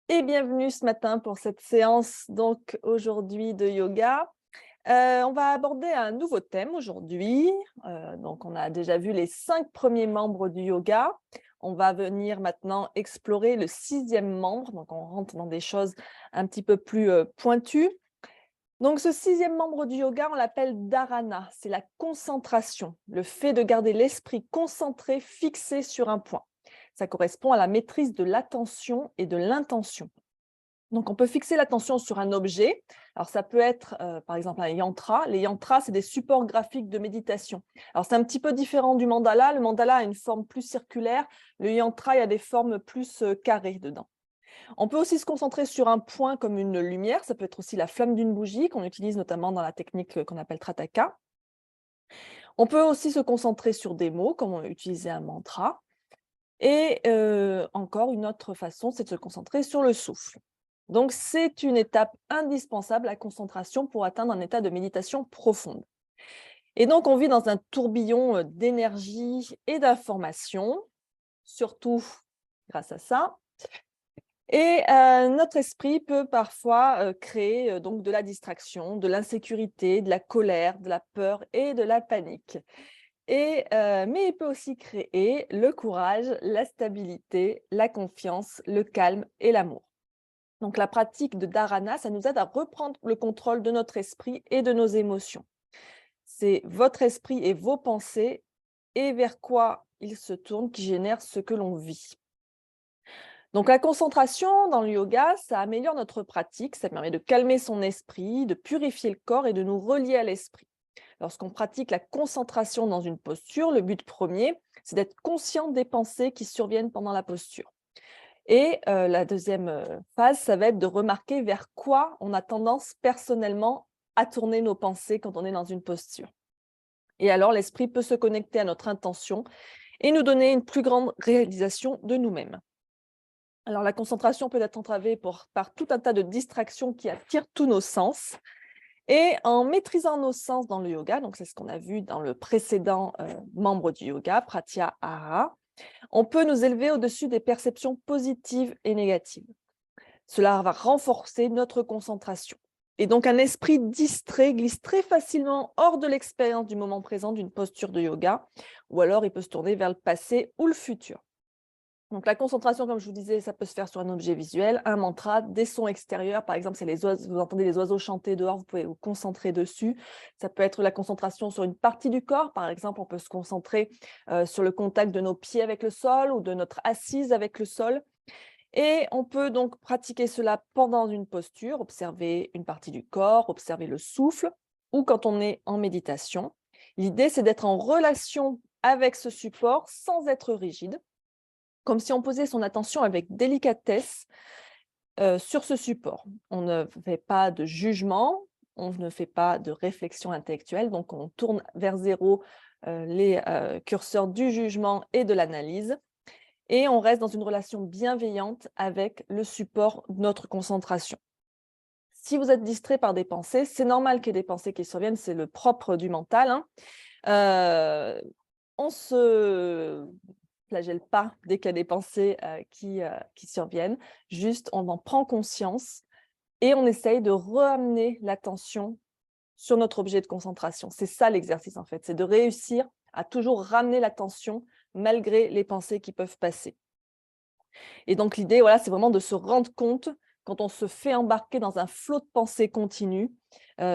Et bienvenue ce matin pour cette séance donc aujourd'hui de yoga. On va aborder un nouveau thème aujourd'hui. Donc on a déjà vu les 5 premiers membres du yoga. On va venir maintenant explorer le 6e membre, donc on rentre dans des choses un petit peu plus, pointues. Donc ce 6e membre du yoga, on l'appelle dharana, c'est la concentration, le fait de garder l'esprit concentré, fixé sur un point. Ça correspond à la maîtrise de l'attention et de l'intention. Donc, on peut fixer l'attention sur un objet. Alors, ça peut être, par exemple, un yantra. Les yantras, c'est des supports graphiques de méditation. Alors, c'est un petit peu différent du mandala. Le mandala a une forme plus circulaire. Le yantra, il y a des formes plus carrées dedans. On peut aussi se concentrer sur un point comme une lumière. Ça peut être aussi la flamme d'une bougie qu'on utilise notamment dans la technique qu'on appelle Trataka. On peut aussi se concentrer sur des mots, comme on utiliser un mantra. Et encore une autre façon, c'est de se concentrer sur le souffle. Donc, c'est une étape indispensable, la concentration, pour atteindre un état de méditation profonde. Et donc, on vit dans un tourbillon d'énergie et d'informations, surtout grâce à ça. Et notre esprit peut parfois créer donc de la distraction, de l'insécurité, de la colère, de la peur et de la panique. Mais il peut aussi créer le courage, la stabilité, la confiance, le calme et l'amour. Donc la pratique de dharana, ça nous aide à reprendre le contrôle de notre esprit et de nos émotions. C'est votre esprit et vos pensées et vers quoi ils se tournent qui génèrent ce que l'on vit. Donc la concentration dans le yoga, ça améliore notre pratique, ça permet de calmer son esprit, de purifier le corps et de nous relier à l'esprit. Lorsqu'on pratique la concentration dans une posture, le but premier, c'est d'être conscient des pensées qui surviennent pendant la posture. Et la deuxième phase, ça va être de remarquer vers quoi on a tendance personnellement à tourner nos pensées quand on est dans une posture. Et alors, l'esprit peut se connecter à notre intention et nous donner une plus grande réalisation de nous-mêmes. Alors, la concentration peut être entravée par tout un tas de distractions qui attirent tous nos sens. Et en maîtrisant nos sens dans le yoga, donc c'est ce qu'on a vu dans le précédent membre du yoga, Pratyahara, on peut nous élever au-dessus des perceptions positives et négatives. Cela va renforcer notre concentration. Et donc un esprit distrait glisse très facilement hors de l'expérience du moment présent d'une posture de yoga, ou alors il peut se tourner vers le passé ou le futur. Donc la concentration, comme je vous disais, ça peut se faire sur un objet visuel, un mantra, des sons extérieurs. Par exemple, c'est les oiseaux, vous entendez les oiseaux chanter dehors, vous pouvez vous concentrer dessus. Ça peut être la concentration sur une partie du corps. Par exemple, on peut se concentrer sur le contact de nos pieds avec le sol ou de notre assise avec le sol. Et on peut donc pratiquer cela pendant une posture, observer une partie du corps, observer le souffle, ou quand on est en méditation. L'idée, c'est d'être en relation avec ce support sans être rigide, comme si on posait son attention avec délicatesse sur ce support. On ne fait pas de jugement, on ne fait pas de réflexion intellectuelle, donc on tourne vers zéro les curseurs du jugement et de l'analyse, et on reste dans une relation bienveillante avec le support de notre concentration. Si vous êtes distrait par des pensées, c'est normal qu'il y ait des pensées qui surviennent, c'est le propre du mental, hein. On se flagelle pas dès qu'il y a des pensées qui surviennent. Juste, on en prend conscience et on essaye de ramener l'attention sur notre objet de concentration. C'est ça l'exercice en fait, c'est de réussir à toujours ramener l'attention malgré les pensées qui peuvent passer. Et donc l'idée, voilà, c'est vraiment de se rendre compte quand on se fait embarquer dans un flot de pensées continu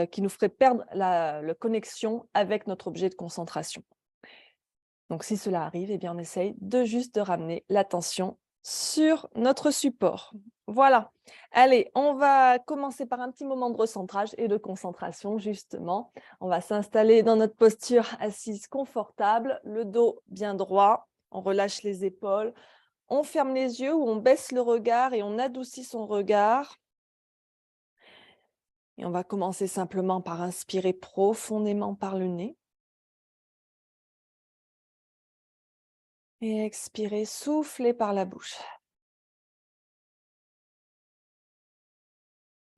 qui nous ferait perdre la connexion avec notre objet de concentration. Donc si cela arrive, eh bien, on essaye de juste de ramener l'attention sur notre support. Voilà. Allez, on va commencer par un petit moment de recentrage et de concentration, justement. On va s'installer dans notre posture assise confortable, le dos bien droit, on relâche les épaules, on ferme les yeux ou on baisse le regard et on adoucit son regard. Et on va commencer simplement par inspirer profondément par le nez. Et expirer, souffler par la bouche.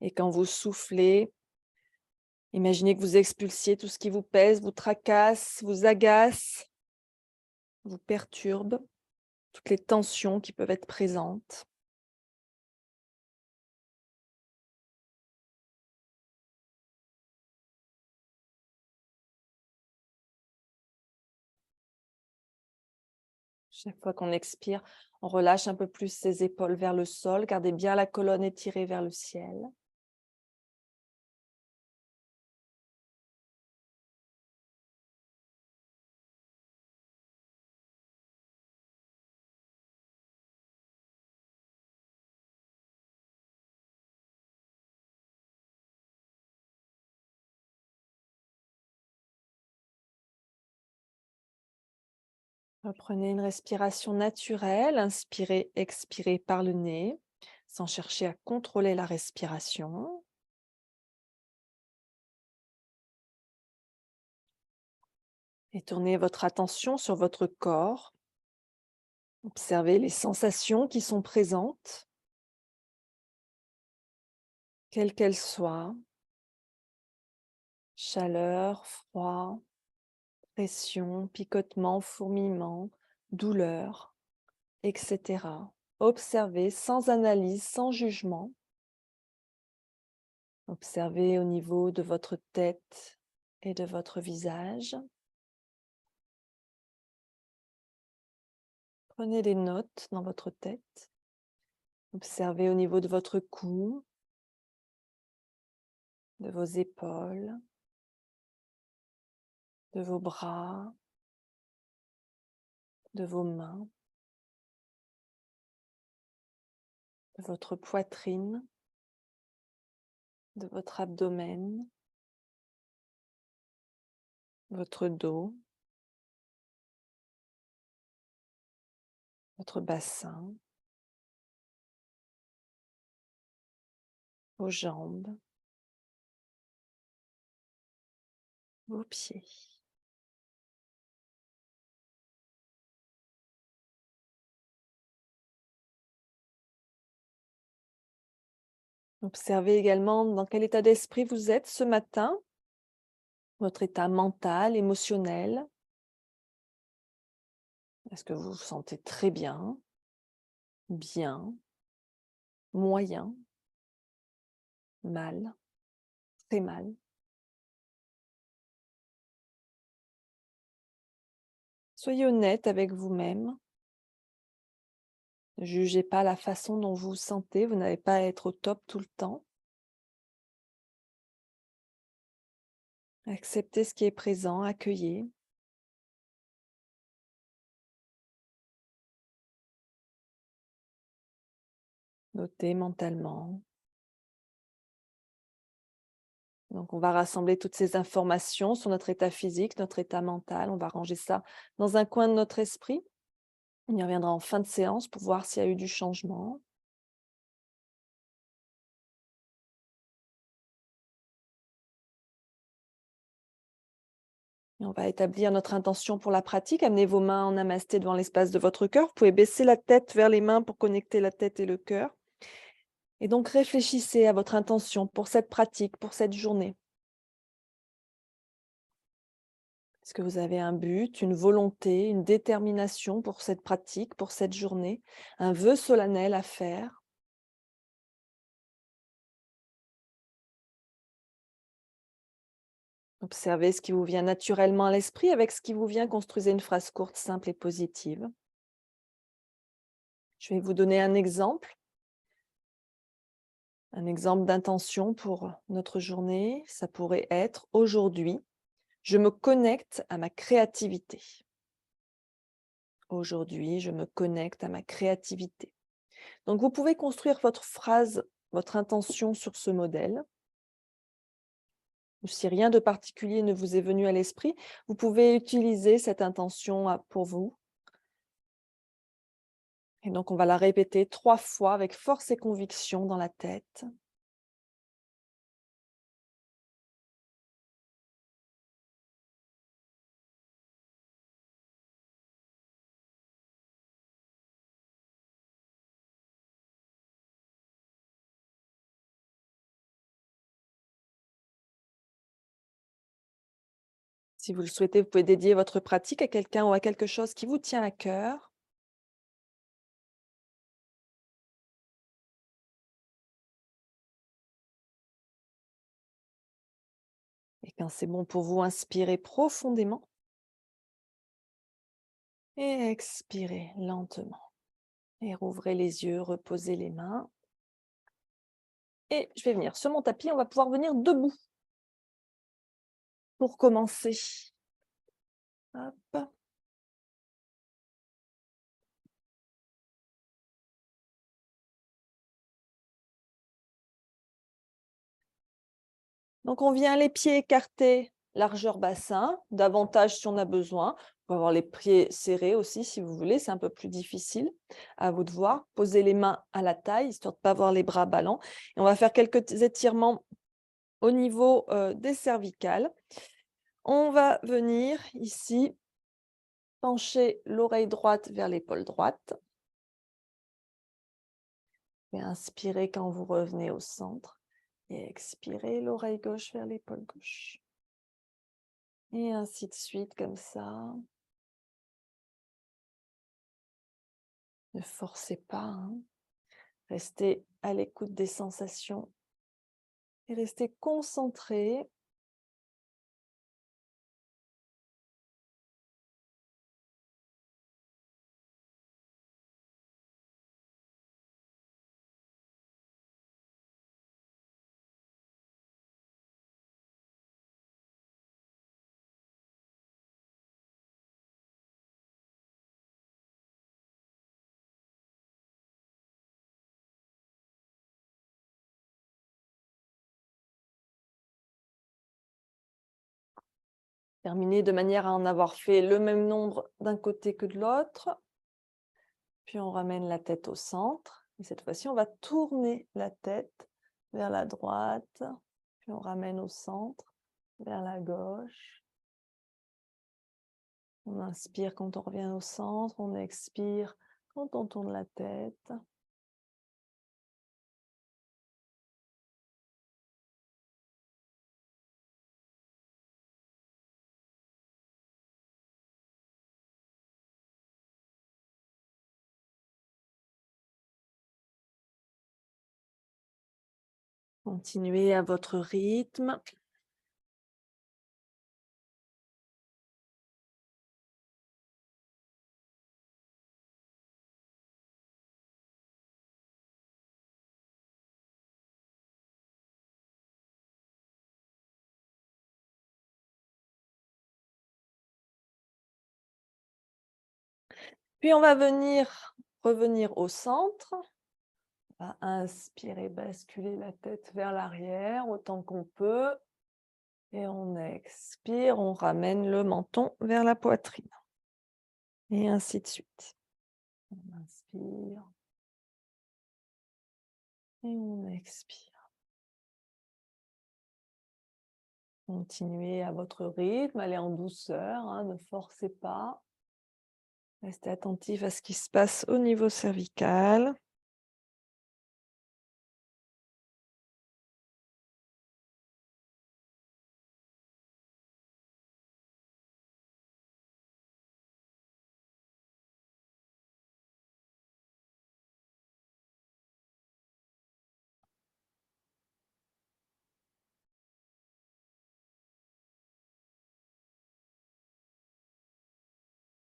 Et quand vous soufflez, imaginez que vous expulsiez tout ce qui vous pèse, vous tracasse, vous agace, vous perturbe, toutes les tensions qui peuvent être présentes. Chaque fois qu'on expire, on relâche un peu plus ses épaules vers le sol. Gardez bien la colonne étirée vers le ciel. Reprenez une respiration naturelle. Inspirez, expirez par le nez, sans chercher à contrôler la respiration. Et tournez votre attention sur votre corps. Observez les sensations qui sont présentes, quelles qu'elles soient. Chaleur, froid, pression, picotement, fourmillement, douleur, etc. Observez sans analyse, sans jugement. Observez au niveau de votre tête et de votre visage. Prenez des notes dans votre tête. Observez au niveau de votre cou, de vos épaules, de vos bras, de vos mains, de votre poitrine, de votre abdomen, votre dos, votre bassin, vos jambes, vos pieds. Observez également dans quel état d'esprit vous êtes ce matin, votre état mental, émotionnel. Est-ce que vous vous sentez très bien, bien, moyen, mal, très mal? Soyez honnête avec vous-même. Ne jugez pas la façon dont vous vous sentez. Vous n'avez pas à être au top tout le temps. Acceptez ce qui est présent, accueillez. Notez mentalement. Donc, on va rassembler toutes ces informations sur notre état physique, notre état mental. On va ranger ça dans un coin de notre esprit. On y reviendra en fin de séance pour voir s'il y a eu du changement. Et on va établir notre intention pour la pratique. Amenez vos mains en namasté devant l'espace de votre cœur. Vous pouvez baisser la tête vers les mains pour connecter la tête et le cœur. Et donc, réfléchissez à votre intention pour cette pratique, pour cette journée. Est-ce que vous avez un but, une volonté, une détermination pour cette pratique, pour cette journée, un vœu solennel à faire? Observez ce qui vous vient naturellement à l'esprit. Avec ce qui vous vient, construisez une phrase courte, simple et positive. Je vais vous donner un exemple d'intention pour notre journée. Ça pourrait être: aujourd'hui, je me connecte à ma créativité. Aujourd'hui, je me connecte à ma créativité. Donc, vous pouvez construire votre phrase, votre intention sur ce modèle. Ou si rien de particulier ne vous est venu à l'esprit, vous pouvez utiliser cette intention pour vous. Et donc, on va la répéter 3 fois avec force et conviction dans la tête. Si vous le souhaitez, vous pouvez dédier votre pratique à quelqu'un ou à quelque chose qui vous tient à cœur. Et quand c'est bon pour vous, inspirez profondément. Et expirez lentement. Et rouvrez les yeux, reposez les mains. Et je vais venir sur mon tapis, on va pouvoir venir debout pour commencer. Hop. Donc, on vient les pieds écartés, largeur bassin, davantage si on a besoin. On peut avoir les pieds serrés aussi si vous voulez, c'est un peu plus difficile. À vous de voir. Posez les mains à la taille, histoire de ne pas avoir les bras ballants. Et on va faire quelques étirements au niveau des cervicales. On va venir ici pencher l'oreille droite vers l'épaule droite. Et inspirez quand vous revenez au centre. Et expirez l'oreille gauche vers l'épaule gauche. Et ainsi de suite, comme ça. Ne forcez pas, hein. Restez à l'écoute des sensations et restez concentré. Terminez de manière à en avoir fait le même nombre d'un côté que de l'autre. Puis on ramène la tête au centre. Et cette fois-ci, on va tourner la tête vers la droite. Puis on ramène au centre, vers la gauche. On inspire quand on revient au centre. On expire quand on tourne la tête. Continuez à votre rythme. Puis on va revenir au centre. On va inspirer, basculer la tête vers l'arrière autant qu'on peut. Et on expire, on ramène le menton vers la poitrine. Et ainsi de suite. On inspire. Et on expire. Continuez à votre rythme, allez en douceur, hein, ne forcez pas. Restez attentif à ce qui se passe au niveau cervical.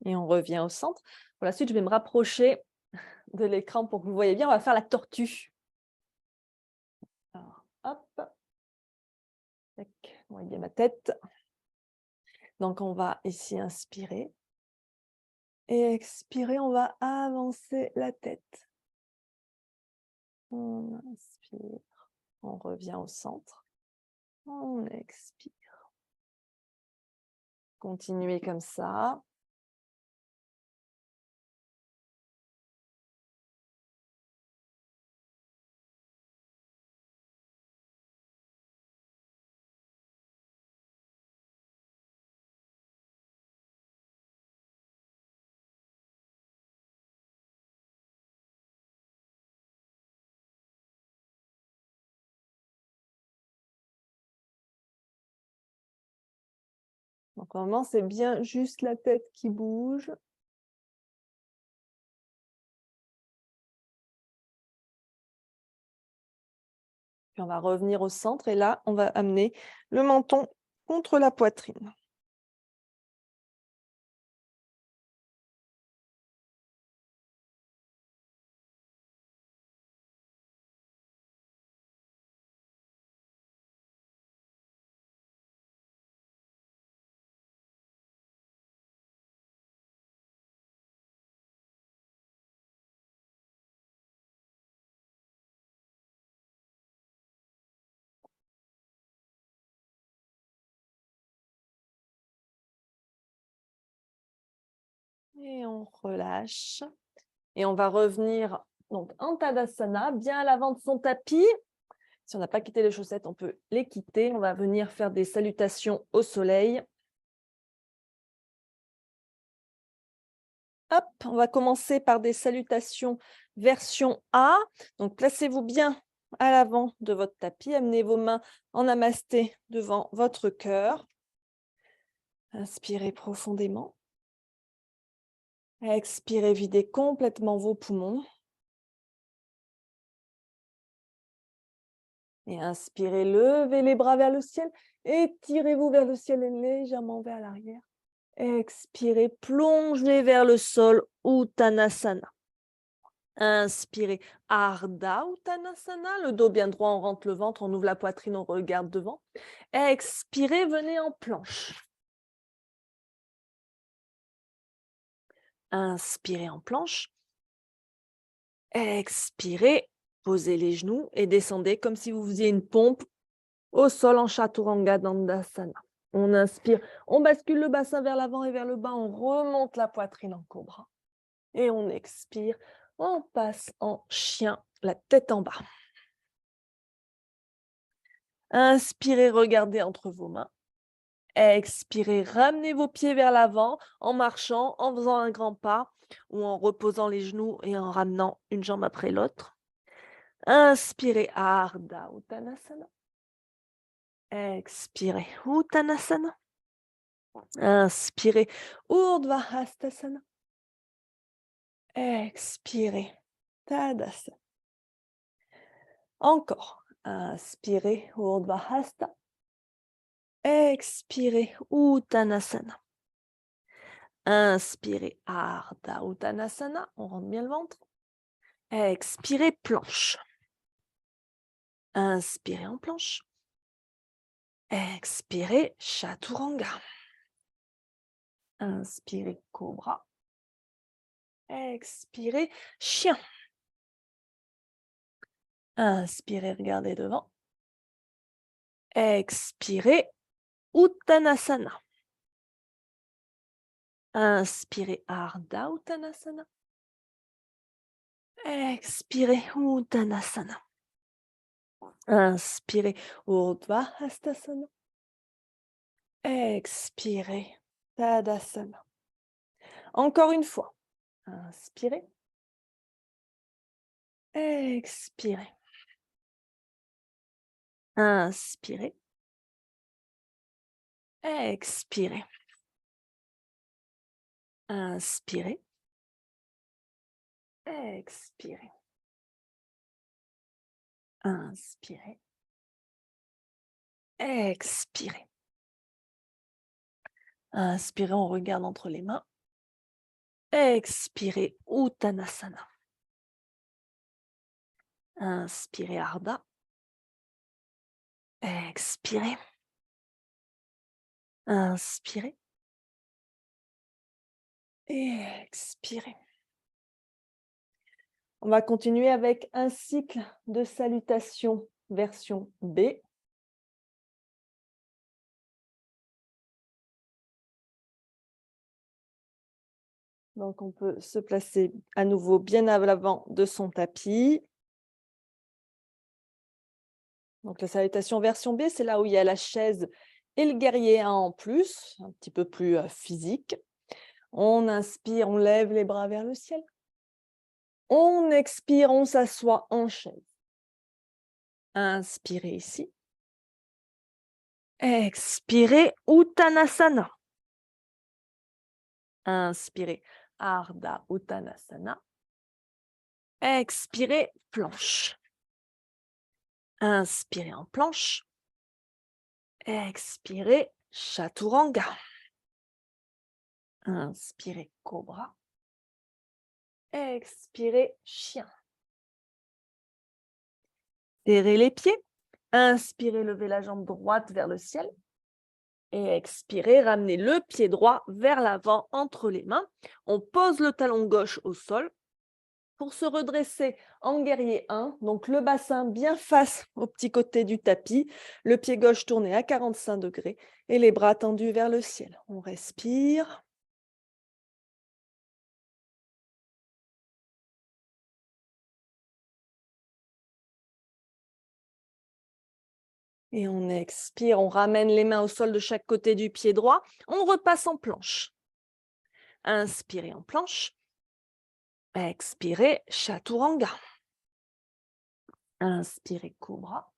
Et on revient au centre. Pour la suite, je vais me rapprocher de l'écran pour que vous voyez bien. On va faire la tortue. Alors, hop. Tac, vous voyez ma tête. Donc, on va ici inspirer. Et expirer, on va avancer la tête. On inspire. On revient au centre. On expire. Continuez comme ça. Donc, normalement, c'est bien juste la tête qui bouge. Puis, on va revenir au centre et là, on va amener le menton contre la poitrine. Et on relâche. Et on va revenir donc en Tadasana, bien à l'avant de son tapis. Si on n'a pas quitté les chaussettes, on peut les quitter. On va venir faire des salutations au soleil. Hop, on va commencer par des salutations version A. Donc, placez-vous bien à l'avant de votre tapis. Amenez vos mains en namasté devant votre cœur. Inspirez profondément. Expirez, videz complètement vos poumons. Et inspirez, levez les bras vers le ciel. Étirez-vous vers le ciel et légèrement vers l'arrière. Expirez, plongez vers le sol, Uttanasana. Inspirez, Ardha Uttanasana, le dos bien droit, on rentre le ventre, on ouvre la poitrine, on regarde devant. Expirez, venez en planche. Inspirez en planche. Expirez, posez les genoux et descendez comme si vous faisiez une pompe au sol en Chaturanga Dandasana. On inspire, on bascule le bassin vers l'avant et vers le bas, on remonte la poitrine en cobra. Et on expire, on passe en chien, la tête en bas. Inspirez, regardez entre vos mains. Expirez, ramenez vos pieds vers l'avant en marchant, en faisant un grand pas ou en reposant les genoux et en ramenant une jambe après l'autre. Inspirez, Ardha Uttanasana. Expirez, Uttanasana. Inspirez, Urdhva Hastasana. Expirez, Tadasana. Encore. Inspirez, Urdhva Hasta. Expirez, Uttanasana. Inspirez, Ardha Uttanasana. On rentre bien le ventre. Expirez, planche. Inspirez en planche. Expirez, Chaturanga. Inspirez, cobra. Expirez, chien. Inspirez, regardez devant. Expirez, Uttanasana. Inspirez, Ardha Uttanasana. Expirez, Uttanasana. Inspirez, Urdhva Hastasana. Expirez, Tadasana. Encore une fois. Inspirez. Expirez. Inspirez. Expirez. Inspirez. Expirez. Inspirez. Expirez. Inspirez, on regarde entre les mains. Expirez, Uttanasana. Inspirez, Ardha. Expirez. Inspirez. Et expirez. On va continuer avec un cycle de salutations version B. Donc, on peut se placer à nouveau bien à l'avant de son tapis. Donc, la salutation version B, c'est là où il y a la chaise et le guerrier 1 en plus, un petit peu plus physique. On inspire, on lève les bras vers le ciel. On expire, on s'assoit en chaise. Inspirez ici. Expirez, Uttanasana. Inspirez, Ardha Uttanasana. Expirez, planche. Inspirez en planche. Expirez, Chaturanga. Inspirez, cobra. Expirez, chien. Serrez les pieds. Inspirez, levez la jambe droite vers le ciel. Et expirez, ramenez le pied droit vers l'avant entre les mains. On pose le talon gauche au sol pour se redresser en guerrier 1. Donc le bassin bien face au petit côté du tapis, le pied gauche tourné à 45 degrés et les bras tendus vers le ciel. On respire. Et on expire, on ramène les mains au sol de chaque côté du pied droit. On repasse en planche. Inspirez en planche. Expirez, chaturanga. Inspirez, cobra.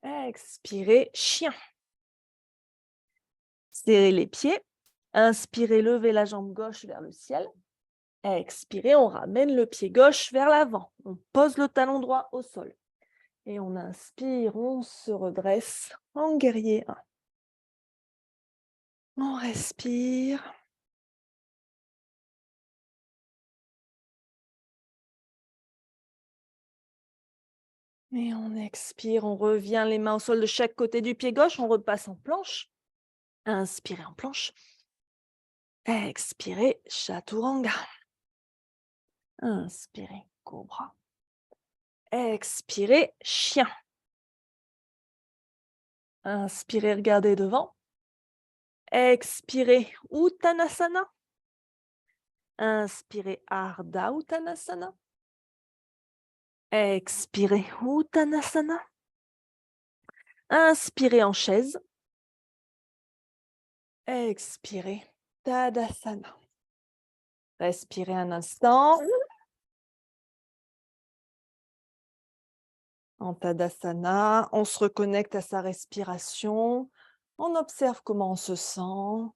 Expirez, chien. Serrez les pieds. Inspirez, levez la jambe gauche vers le ciel. Expirez, on ramène le pied gauche vers l'avant. On pose le talon droit au sol. Et on inspire, on se redresse en guerrier 1. On respire. Et on expire, on revient les mains au sol de chaque côté du pied gauche, on repasse en planche. Inspirez en planche. Expirez, chaturanga. Inspirez, cobra. Expirez, chien. Inspirez, regardez devant. Expirez, Uttanasana. Inspirez, Ardha Uttanasana. Expirez, Uttanasana. Inspirez en chaise. Expirez, Tadasana. Respirez un instant. En Tadasana, on se reconnecte à sa respiration. On observe comment on se sent.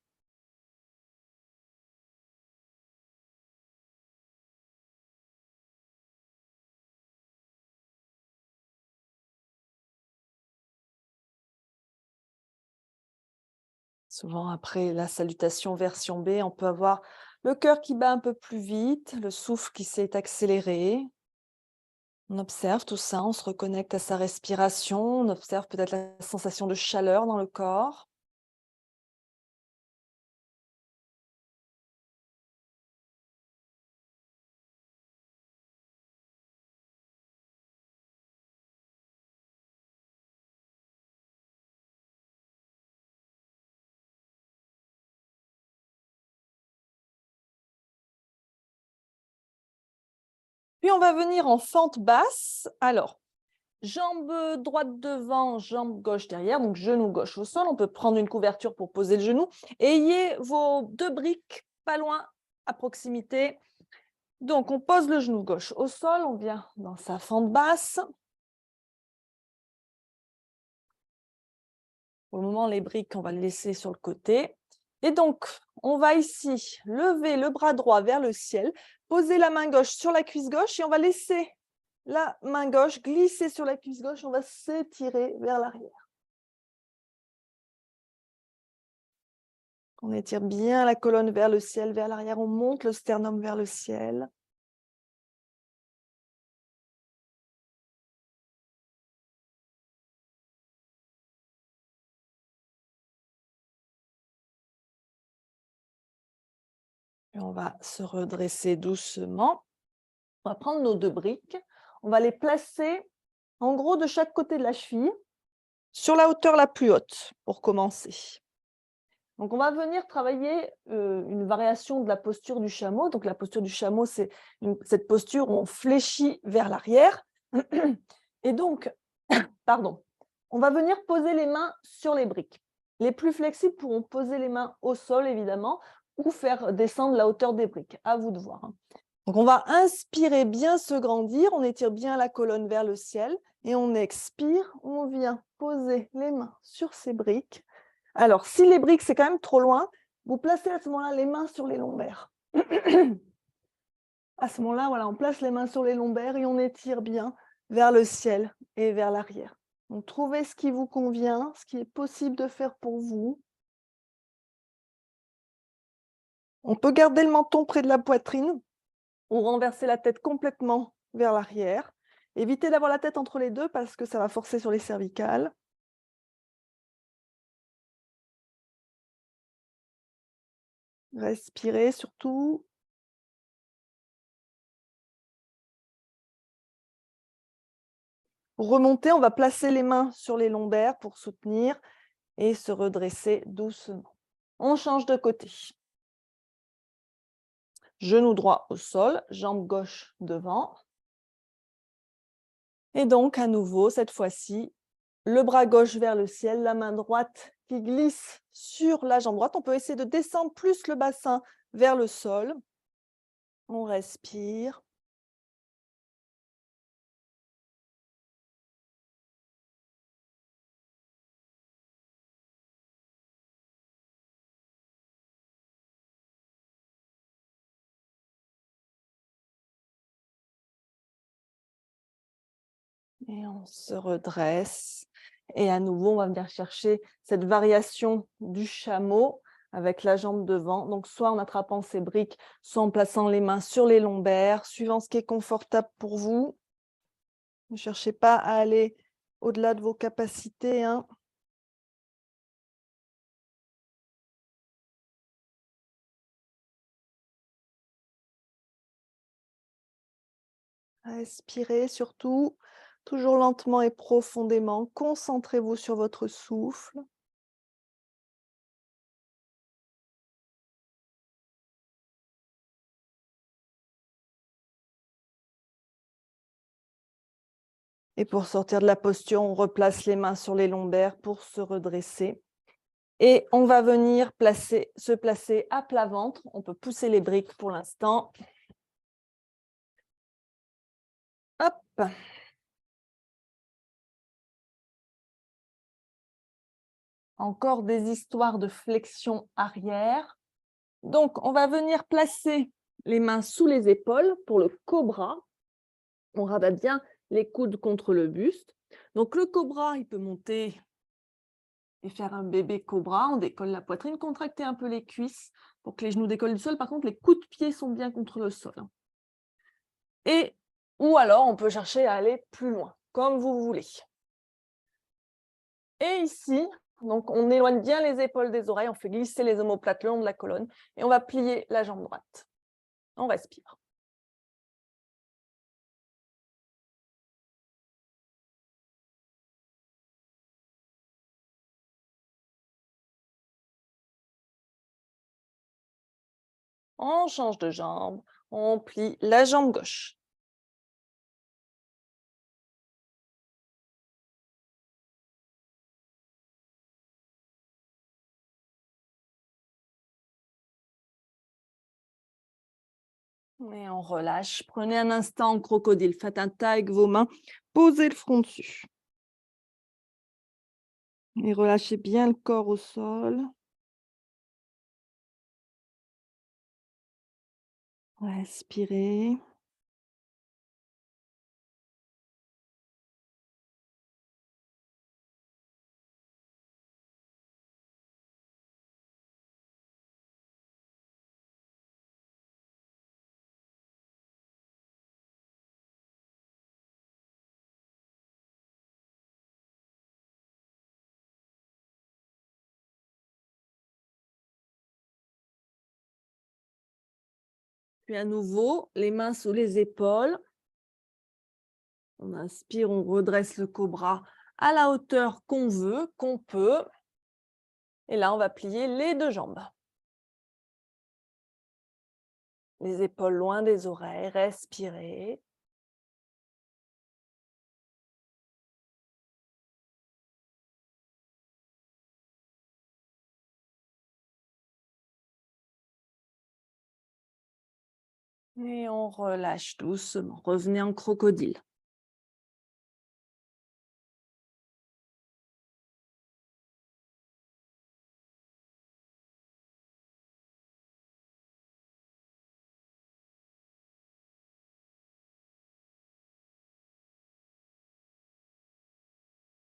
Souvent, après la salutation version B, on peut avoir le cœur qui bat un peu plus vite, le souffle qui s'est accéléré. On observe tout ça, on se reconnecte à sa respiration, on observe peut-être la sensation de chaleur dans le corps. Puis on va venir en fente basse. Alors, jambe droite devant, jambe gauche derrière, donc genou gauche au sol. On peut prendre une couverture pour poser le genou. Ayez vos 2 briques pas loin, à proximité. Donc, on pose le genou gauche au sol, on vient dans sa fente basse. Pour le moment, les briques, on va les laisser sur le côté. Et donc, on va ici lever le bras droit vers le ciel, poser la main gauche sur la cuisse gauche et on va laisser la main gauche glisser sur la cuisse gauche. On va s'étirer vers l'arrière. On étire bien la colonne vers le ciel, vers l'arrière. On monte le sternum vers le ciel. Et on va se redresser doucement. On va prendre nos 2 briques. On va les placer en gros de chaque côté de la cheville, sur la hauteur la plus haute pour commencer. Donc, on va venir travailler une variation de la posture du chameau. Donc, la posture du chameau, c'est cette posture où on fléchit vers l'arrière. Et donc, pardon, on va venir poser les mains sur les briques. Les plus flexibles pourront poser les mains au sol, évidemment, ou faire descendre la hauteur des briques. À vous de voir. Donc, on va inspirer, bien se grandir. On étire bien la colonne vers le ciel. Et on expire. On vient poser les mains sur ces briques. Alors, si les briques, c'est quand même trop loin, vous placez à ce moment-là les mains sur les lombaires. À ce moment-là, voilà, on place les mains sur les lombaires et on étire bien vers le ciel et vers l'arrière. Donc, trouvez ce qui vous convient, ce qui est possible de faire pour vous. On peut garder le menton près de la poitrine ou renverser la tête complètement vers l'arrière. Évitez d'avoir la tête entre les deux parce que ça va forcer sur les cervicales. Respirez surtout. Pour remonter, on va placer les mains sur les lombaires pour soutenir et se redresser doucement. On change de côté. Genou droit au sol, jambe gauche devant. Et donc, à nouveau, cette fois-ci, le bras gauche vers le ciel, la main droite qui glisse sur la jambe droite. On peut essayer de descendre plus le bassin vers le sol. On respire. Et on se redresse. Et à nouveau, on va venir chercher cette variation du chameau avec la jambe devant. Donc, soit en attrapant ces briques, soit en plaçant les mains sur les lombaires, suivant ce qui est confortable pour vous. Ne cherchez pas à aller au-delà de vos capacités, hein. Respirez surtout, toujours lentement et profondément. Concentrez-vous sur votre souffle. Et pour sortir de la posture, on replace les mains sur les lombaires pour se redresser. Et on va venir se placer à plat ventre. On peut pousser les briques pour l'instant. Hop. Encore des histoires de flexion arrière. Donc, on va venir placer les mains sous les épaules pour le cobra. On rabat bien les coudes contre le buste. Donc, le cobra, il peut monter et faire un bébé cobra. On décolle la poitrine, contracter un peu les cuisses pour que les genoux décollent du sol. Par contre, les coups de pied sont bien contre le sol. Ou alors, on peut chercher à aller plus loin, comme vous voulez. Et ici, donc on éloigne bien les épaules des oreilles, on fait glisser les omoplates le long de la colonne et on va plier la jambe droite. On respire. On change de jambe, on plie la jambe gauche. Et on relâche. Prenez un instant en crocodile. Faites un tas avec vos mains. Posez le front dessus. Et relâchez bien le corps au sol. Respirez. Puis à nouveau, les mains sous les épaules. On inspire, on redresse le cobra à la hauteur qu'on veut, qu'on peut. Et là, on va plier les deux jambes. Les épaules loin des oreilles, respirez. Et on relâche doucement. Revenez en crocodile.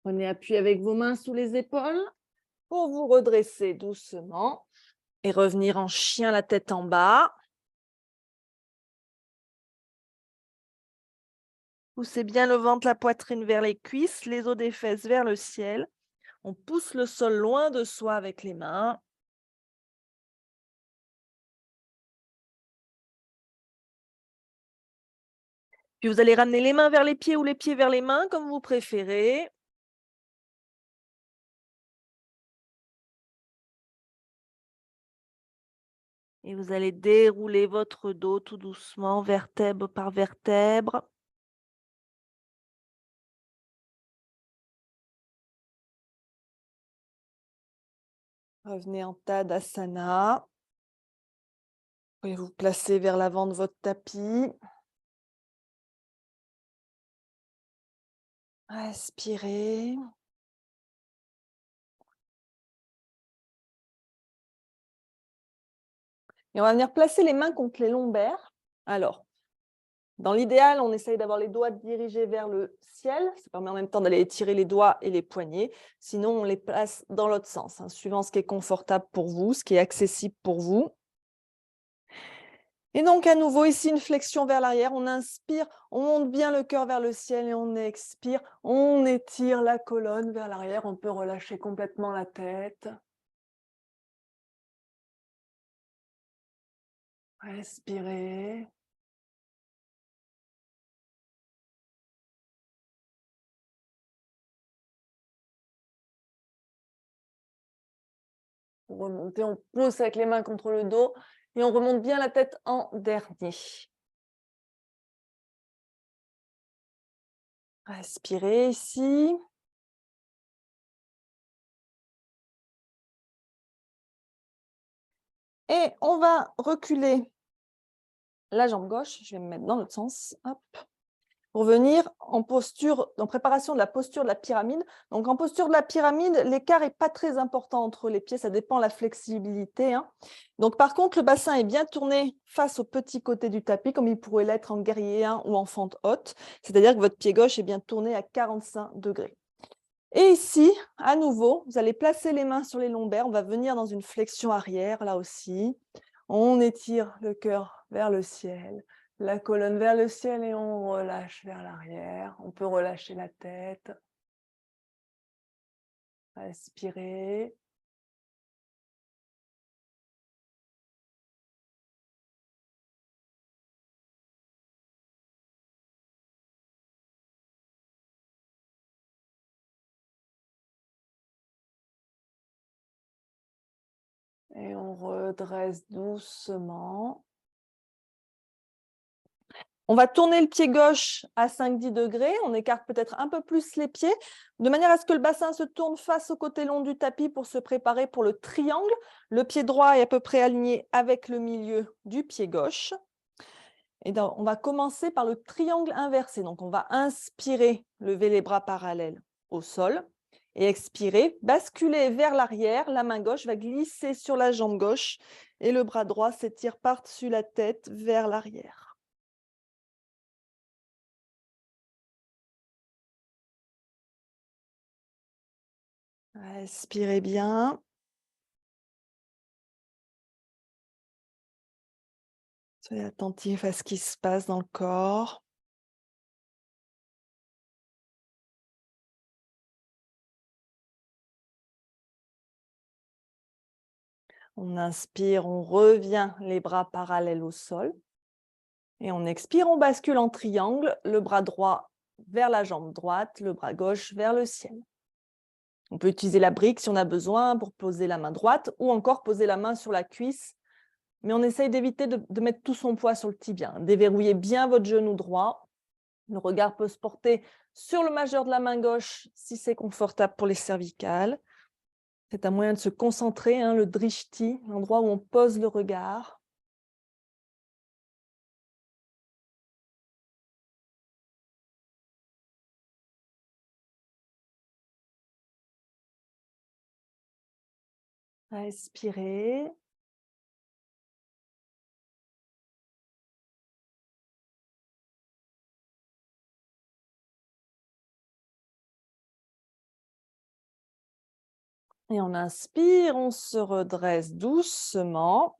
Prenez appui avec vos mains sous les épaules pour vous redresser doucement et revenir en chien la tête en bas. Poussez bien le ventre, la poitrine vers les cuisses, les os des fesses vers le ciel. On pousse le sol loin de soi avec les mains. Puis vous allez ramener les mains vers les pieds ou les pieds vers les mains, comme vous préférez. Et vous allez dérouler votre dos tout doucement, vertèbre par vertèbre. Revenez en Tadasana. Vous pouvez vous placer vers l'avant de votre tapis. Respirez. Et on va venir placer les mains contre les lombaires. Alors, dans l'idéal, on essaye d'avoir les doigts dirigés vers le ciel. Ça permet en même temps d'aller étirer les doigts et les poignets. Sinon, on les place dans l'autre sens, suivant ce qui est confortable pour vous, ce qui est accessible pour vous. Et donc, à nouveau, ici, une flexion vers l'arrière. On inspire, on monte bien le cœur vers le ciel et on expire. On étire la colonne vers l'arrière. On peut relâcher complètement la tête. Respirez. Pour remonter, on pousse avec les mains contre le dos et on remonte bien la tête en dernier. Respirez ici. Et on va reculer la jambe gauche. Je vais me mettre dans l'autre sens. Hop. Pour venir en posture, en préparation de la posture de la pyramide. Donc, en posture de la pyramide, l'écart n'est pas très important entre les pieds. Ça dépend de la flexibilité. Donc, par contre, le bassin est bien tourné face au petit côté du tapis, comme il pourrait l'être en guerrier 1 ou en fente haute. C'est-à-dire que votre pied gauche est bien tourné à 45 degrés. Et ici, à nouveau, vous allez placer les mains sur les lombaires. On va venir dans une flexion arrière, là aussi. On étire le cœur vers le ciel, la colonne vers le ciel et on relâche vers l'arrière. On peut relâcher la tête. Respirez. Et on redresse doucement. On va tourner le pied gauche à 5-10 degrés. On écarte peut-être un peu plus les pieds, de manière à ce que le bassin se tourne face au côté long du tapis pour se préparer pour le triangle. Le pied droit est à peu près aligné avec le milieu du pied gauche. Et donc, on va commencer par le triangle inversé. Donc, on va inspirer, lever les bras parallèles au sol. Et expirer, basculer vers l'arrière. La main gauche va glisser sur la jambe gauche. Et le bras droit s'étire par-dessus la tête vers l'arrière. Respirez bien. Soyez attentif à ce qui se passe dans le corps. On inspire, on revient les bras parallèles au sol. Et on expire, on bascule en triangle, le bras droit vers la jambe droite, le bras gauche vers le ciel. On peut utiliser la brique si on a besoin pour poser la main droite ou encore poser la main sur la cuisse. Mais on essaye d'éviter de mettre tout son poids sur le tibia. Déverrouillez bien votre genou droit. Le regard peut se porter sur le majeur de la main gauche si c'est confortable pour les cervicales. C'est un moyen de se concentrer, le drishti, l'endroit où on pose le regard. Respirez. Et on inspire, on se redresse doucement.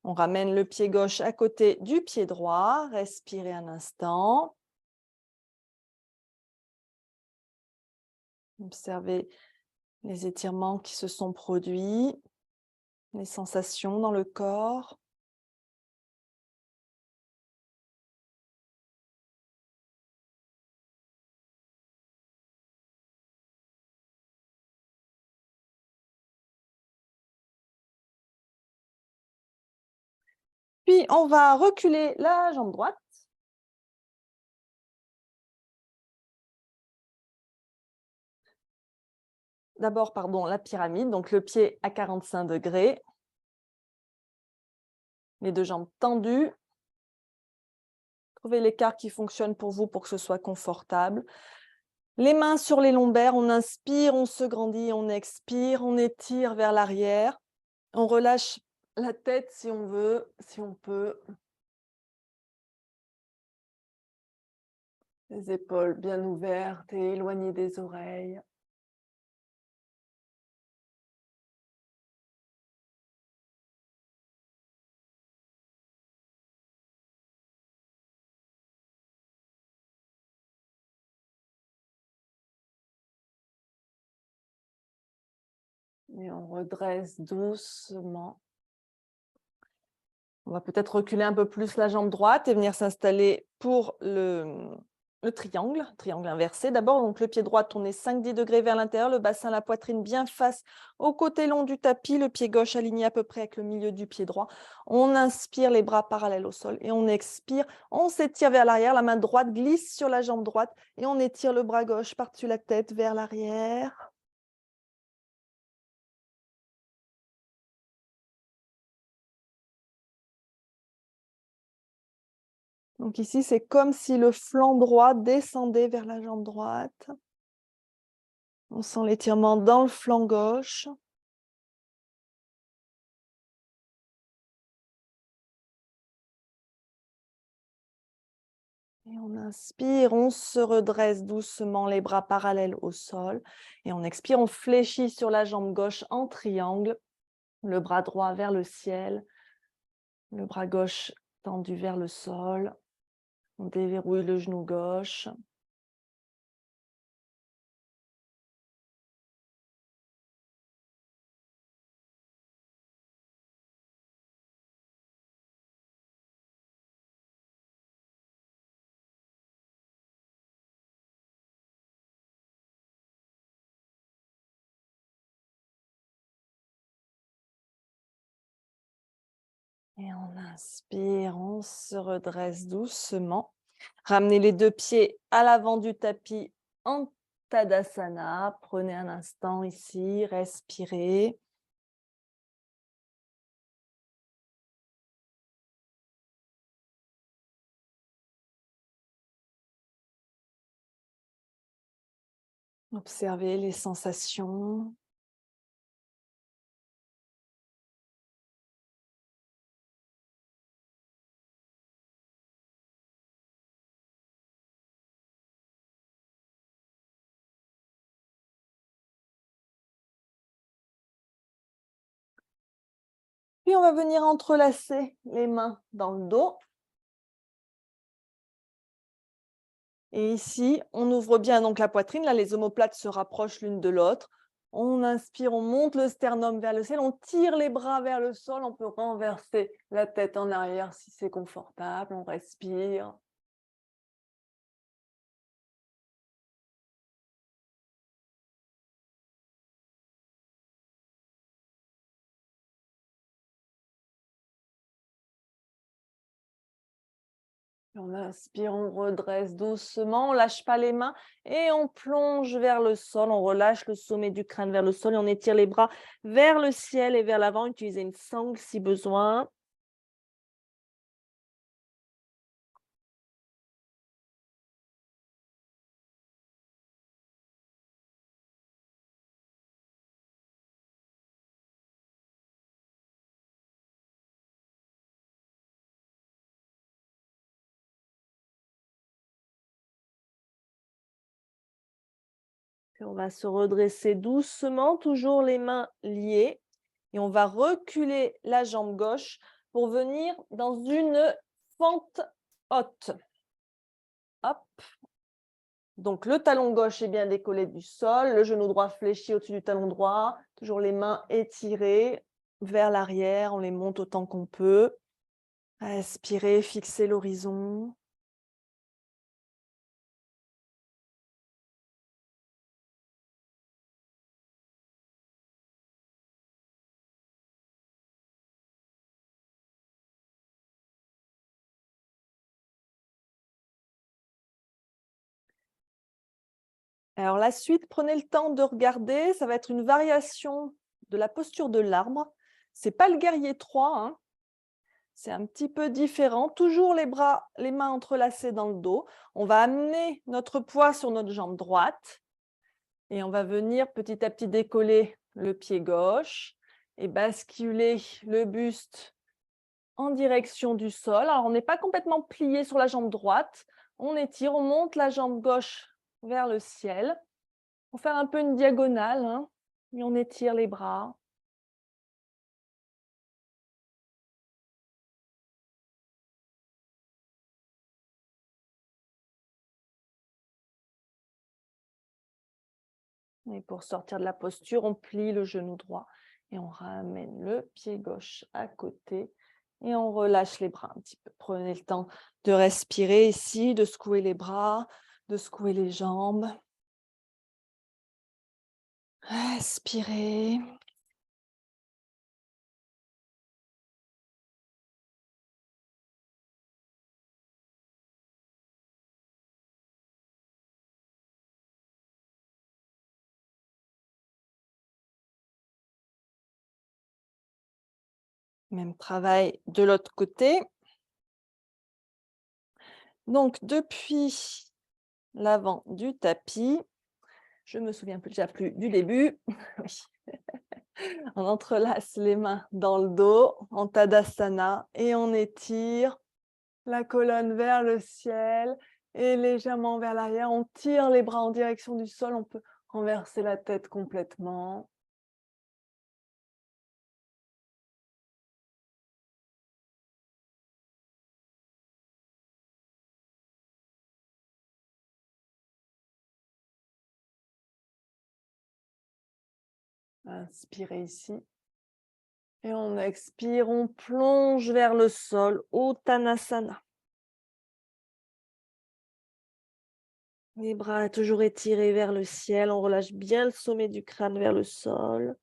On ramène le pied gauche à côté du pied droit. Respirez un instant. Observez les étirements qui se sont produits, les sensations dans le corps. Puis, on va reculer la jambe droite. d'abord, pardon, la pyramide, donc le pied à 45 degrés. Les deux jambes tendues. Trouvez l'écart qui fonctionne pour vous pour que ce soit confortable. Les mains sur les lombaires, on inspire, on se grandit, on expire, on étire vers l'arrière. On relâche la tête si on veut, si on peut. Les épaules bien ouvertes et éloignées des oreilles. Et on redresse doucement. On va peut-être reculer un peu plus la jambe droite et venir s'installer pour le triangle inversé. D'abord, donc le pied droit tourné 5-10 degrés vers l'intérieur, le bassin, la poitrine bien face au côté long du tapis, le pied gauche aligné à peu près avec le milieu du pied droit. On inspire, les bras parallèles au sol et on expire. On s'étire vers l'arrière, la main droite glisse sur la jambe droite et on étire le bras gauche par-dessus la tête vers l'arrière. Donc ici, c'est comme si le flanc droit descendait vers la jambe droite. On sent l'étirement dans le flanc gauche. Et on inspire, on se redresse doucement, les bras parallèles au sol. Et on expire, on fléchit sur la jambe gauche en triangle, le bras droit vers le ciel, le bras gauche tendu vers le sol. On déverrouille le genou gauche. Et on inspire, on se redresse doucement. Ramenez les deux pieds à l'avant du tapis en Tadasana. Prenez un instant ici, respirez. Observez les sensations. Puis on va venir entrelacer les mains dans le dos. Et ici, on ouvre bien donc la poitrine. Là, les omoplates se rapprochent l'une de l'autre. On inspire, on monte le sternum vers le ciel, on tire les bras vers le sol. On peut renverser la tête en arrière si c'est confortable. On respire. On inspire, on redresse doucement, on lâche pas les mains et on plonge vers le sol. On relâche le sommet du crâne vers le sol et on étire les bras vers le ciel et vers l'avant. Utilisez une sangle si besoin. Puis on va se redresser doucement, toujours les mains liées. Et on va reculer la jambe gauche pour venir dans une fente haute. Hop. Donc le talon gauche est bien décollé du sol, le genou droit fléchi au-dessus du talon droit, toujours les mains étirées vers l'arrière, on les monte autant qu'on peut. Inspirez, fixez l'horizon. Alors la suite, prenez le temps de regarder, ça va être une variation de la posture de l'arbre. C'est pas le guerrier 3, hein. C'est un petit peu différent. Toujours les bras, les mains entrelacées dans le dos. On va amener notre poids sur notre jambe droite et on va venir petit à petit décoller le pied gauche et basculer le buste en direction du sol. Alors, on n'est pas complètement plié sur la jambe droite. On étire, on monte la jambe gauche vers le ciel. On fait un peu une diagonale, hein, et on étire les bras. Et pour sortir de la posture, on plie le genou droit et on ramène le pied gauche à côté et on relâche les bras un petit peu. Prenez le temps de respirer ici, de secouer les bras, de secouer les jambes. Respirez. Même travail de l'autre côté. Donc, depuis l'avant du tapis, je me souviens déjà plus du début. Oui. On entrelace les mains dans le dos en Tadasana et on étire la colonne vers le ciel et légèrement vers l'arrière. On tire les bras en direction du sol. On peut renverser la tête complètement. Inspirez ici. Et on expire, on plonge vers le sol, Uttanasana. Les bras toujours étirés vers le ciel. On relâche bien le sommet du crâne vers le sol.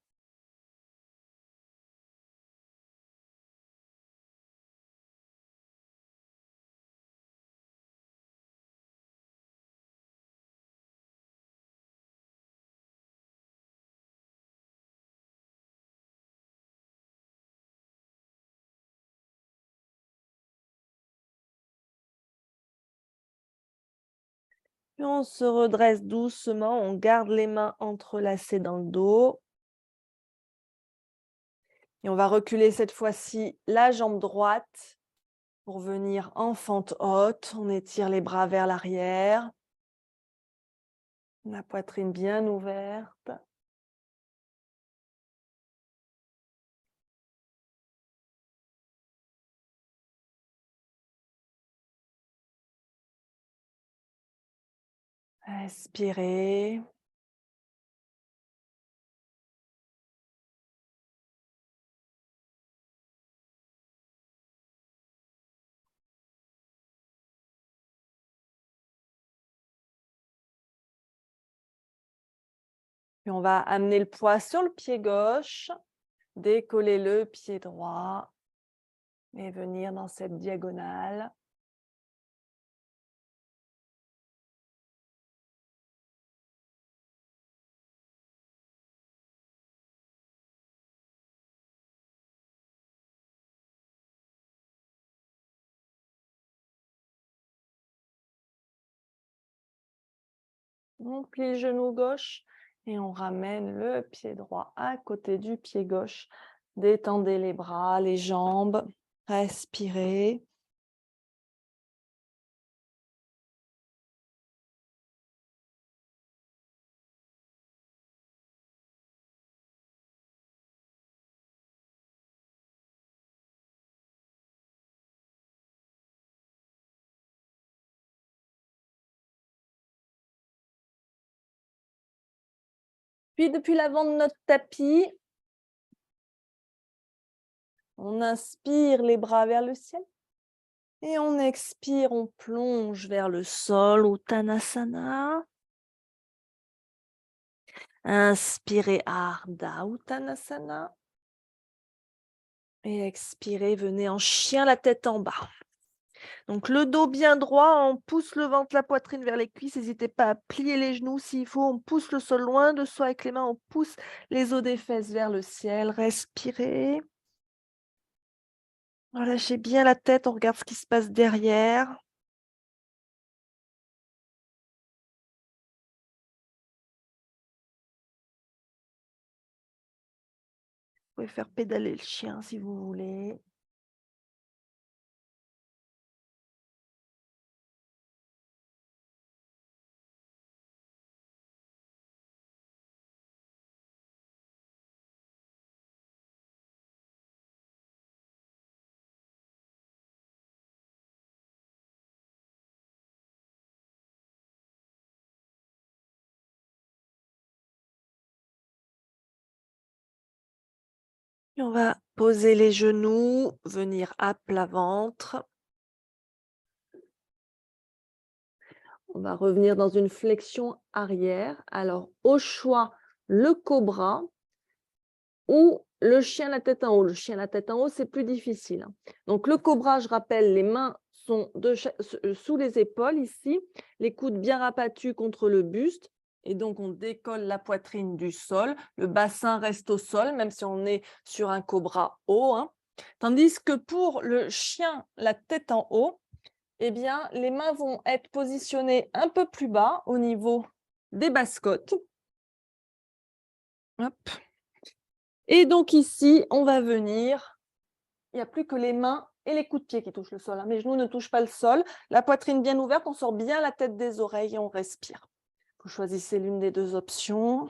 Puis on se redresse doucement. On garde les mains entrelacées dans le dos. Et on va reculer cette fois-ci la jambe droite pour venir en fente haute. On étire les bras vers l'arrière. La poitrine bien ouverte. Expirez. Puis on va amener le poids sur le pied gauche, décoller le pied droit et venir dans cette diagonale. On plie le genou gauche et on ramène le pied droit à côté du pied gauche. Détendez les bras, les jambes. Respirez. Puis depuis l'avant de notre tapis, on inspire les bras vers le ciel. Et on expire, on plonge vers le sol, Uttanasana. Inspirez Ardha Uttanasana. Et expirez, venez en chien la tête en bas. Donc le dos bien droit, on pousse le ventre, la poitrine vers les cuisses. N'hésitez pas à plier les genoux s'il faut. On pousse le sol loin de soi avec les mains. On pousse les os des fesses vers le ciel. Respirez. Relâchez bien la tête. On regarde ce qui se passe derrière. Vous pouvez faire pédaler le chien si vous voulez. Et on va poser les genoux, venir à plat ventre. On va revenir dans une flexion arrière. Alors, au choix, le cobra ou le chien la tête en haut. Le chien la tête en haut, c'est plus difficile, hein. Donc, le cobra, je rappelle, les mains sont sous les épaules ici, les coudes bien rabattus contre le buste. Et donc, on décolle la poitrine du sol. Le bassin reste au sol, même si on est sur un cobra haut, hein. Tandis que pour le chien la tête en haut, eh bien, les mains vont être positionnées un peu plus bas au niveau des basses-côtes. Hop. Et donc ici, on va venir, il n'y a plus que les mains et les coups de pied qui touchent le sol, hein. Mes genoux ne touchent pas le sol. La poitrine bien ouverte, on sort bien la tête des oreilles et on respire. Vous choisissez l'une des deux options.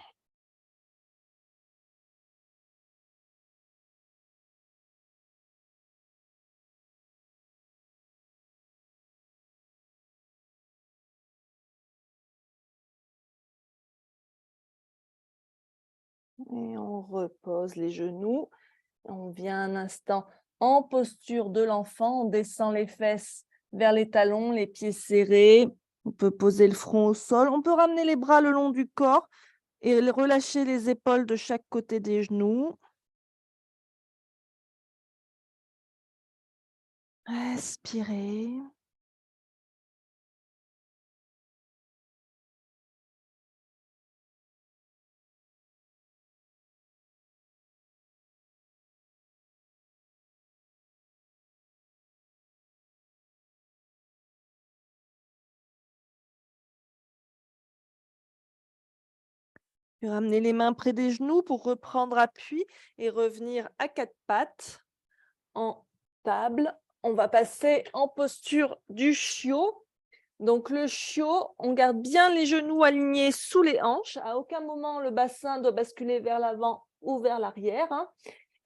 Et on repose les genoux. On vient un instant en posture de l'enfant. On descend les fesses vers les talons, les pieds serrés. On peut poser le front au sol. On peut ramener les bras le long du corps et relâcher les épaules de chaque côté des genoux. Respirez. Puis ramener les mains près des genoux pour reprendre appui et revenir à quatre pattes en table. On va passer en posture du chiot. Donc le chiot, on garde bien les genoux alignés sous les hanches. À aucun moment le bassin doit basculer vers l'avant ou vers l'arrière, hein.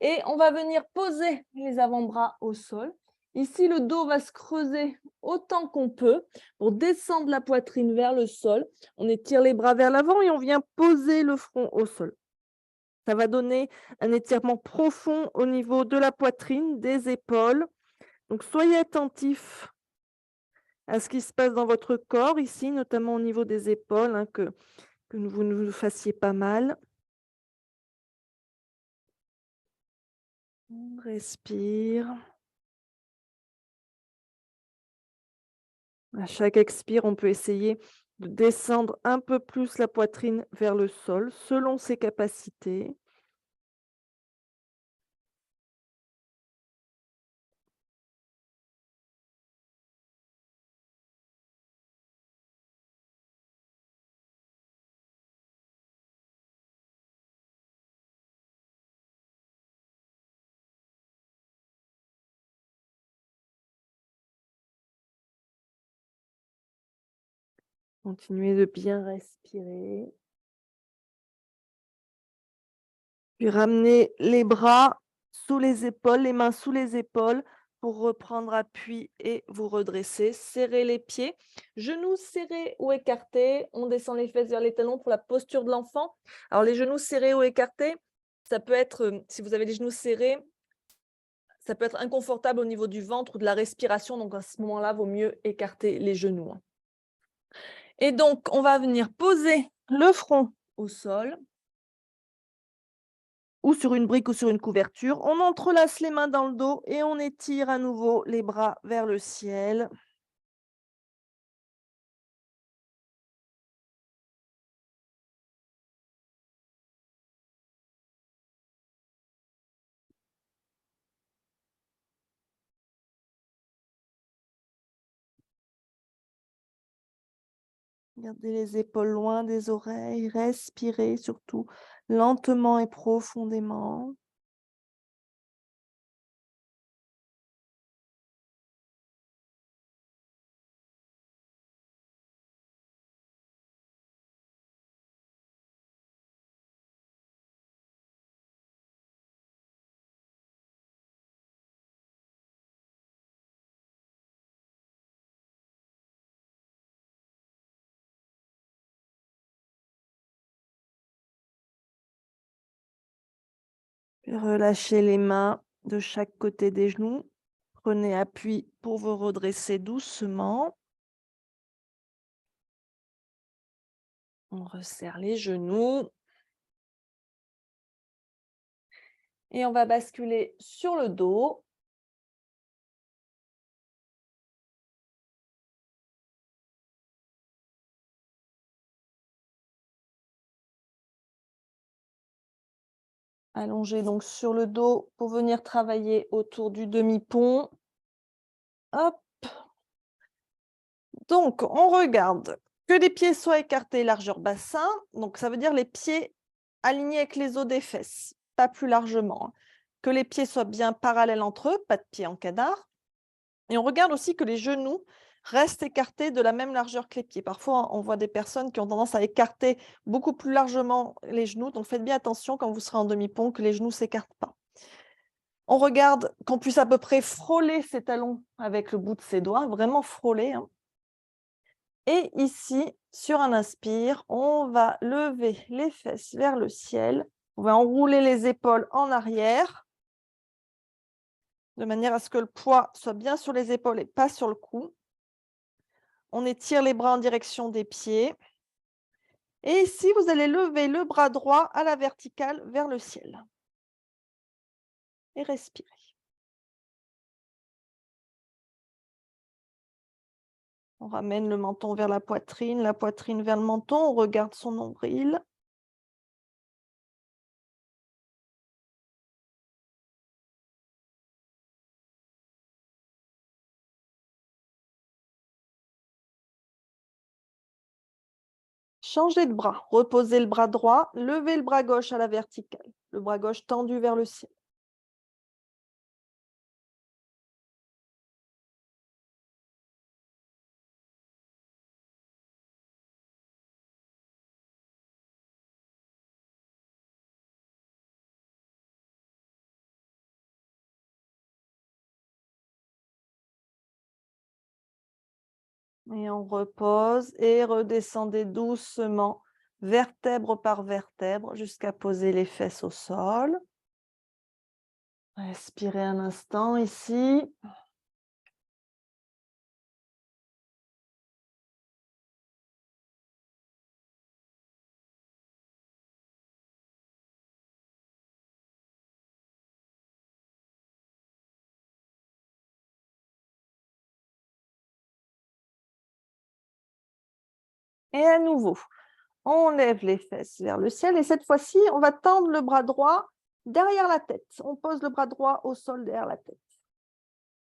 Et on va venir poser les avant-bras au sol. Ici, le dos va se creuser autant qu'on peut pour descendre la poitrine vers le sol. On étire les bras vers l'avant et on vient poser le front au sol. Ça va donner un étirement profond au niveau de la poitrine, des épaules. Donc, soyez attentifs à ce qui se passe dans votre corps ici, notamment au niveau des épaules, hein, que vous ne vous fassiez pas mal. On respire. À chaque expire, on peut essayer de descendre un peu plus la poitrine vers le sol selon ses capacités. Continuez de bien respirer. Puis ramenez les bras sous les épaules, les mains sous les épaules pour reprendre appui et vous redresser. Serrez les pieds, genoux serrés ou écartés. On descend les fesses vers les talons pour la posture de l'enfant. Alors les genoux serrés ou écartés, ça peut être, si vous avez les genoux serrés, ça peut être inconfortable au niveau du ventre ou de la respiration. Donc à ce moment-là, il vaut mieux écarter les genoux, hein. Et donc, on va venir poser le front au sol. ou sur une brique ou sur une couverture. On entrelace les mains dans le dos et on étire à nouveau les bras vers le ciel. Gardez les épaules loin des oreilles, respirez surtout lentement et profondément. Puis relâchez les mains de chaque côté des genoux. Prenez appui pour vous redresser doucement. On resserre les genoux. Et on va basculer sur le dos. Allongez donc sur le dos pour venir travailler autour du demi-pont. Hop. Donc, on regarde que les pieds soient écartés largeur bassin. Donc, ça veut dire les pieds alignés avec les os des fesses, pas plus largement, hein. Que les pieds soient bien parallèles entre eux, pas de pieds en canard. Et on regarde aussi que les genoux restent écartés de la même largeur que les pieds. Parfois, on voit des personnes qui ont tendance à écarter beaucoup plus largement les genoux. Donc, faites bien attention quand vous serez en demi-pont que les genoux ne s'écartent pas. On regarde qu'on puisse à peu près frôler ses talons avec le bout de ses doigts, vraiment frôler, hein. Et ici, sur un inspire, on va lever les fesses vers le ciel. On va enrouler les épaules en arrière, de manière à ce que le poids soit bien sur les épaules et pas sur le cou. On étire les bras en direction des pieds. Et ici, vous allez lever le bras droit à la verticale vers le ciel. Et respirez. On ramène le menton vers la poitrine vers le menton. On regarde son nombril. Changez de bras. Reposez le bras droit. Levez le bras gauche à la verticale. Le bras gauche tendu vers le ciel. Et on repose et redescendez doucement, vertèbre par vertèbre, jusqu'à poser les fesses au sol. Respirez un instant ici. Et à nouveau, on lève les fesses vers le ciel. Et cette fois-ci, on va tendre le bras droit derrière la tête. On pose le bras droit au sol derrière la tête.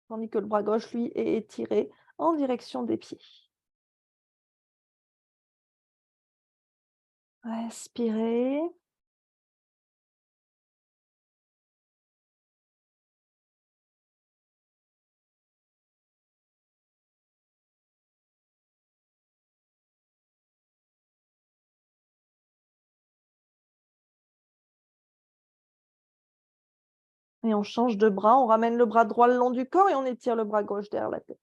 Tandis que le bras gauche, lui, est étiré en direction des pieds. Respirez. Et on change de bras. On ramène le bras droit le long du corps et on étire le bras gauche derrière la tête.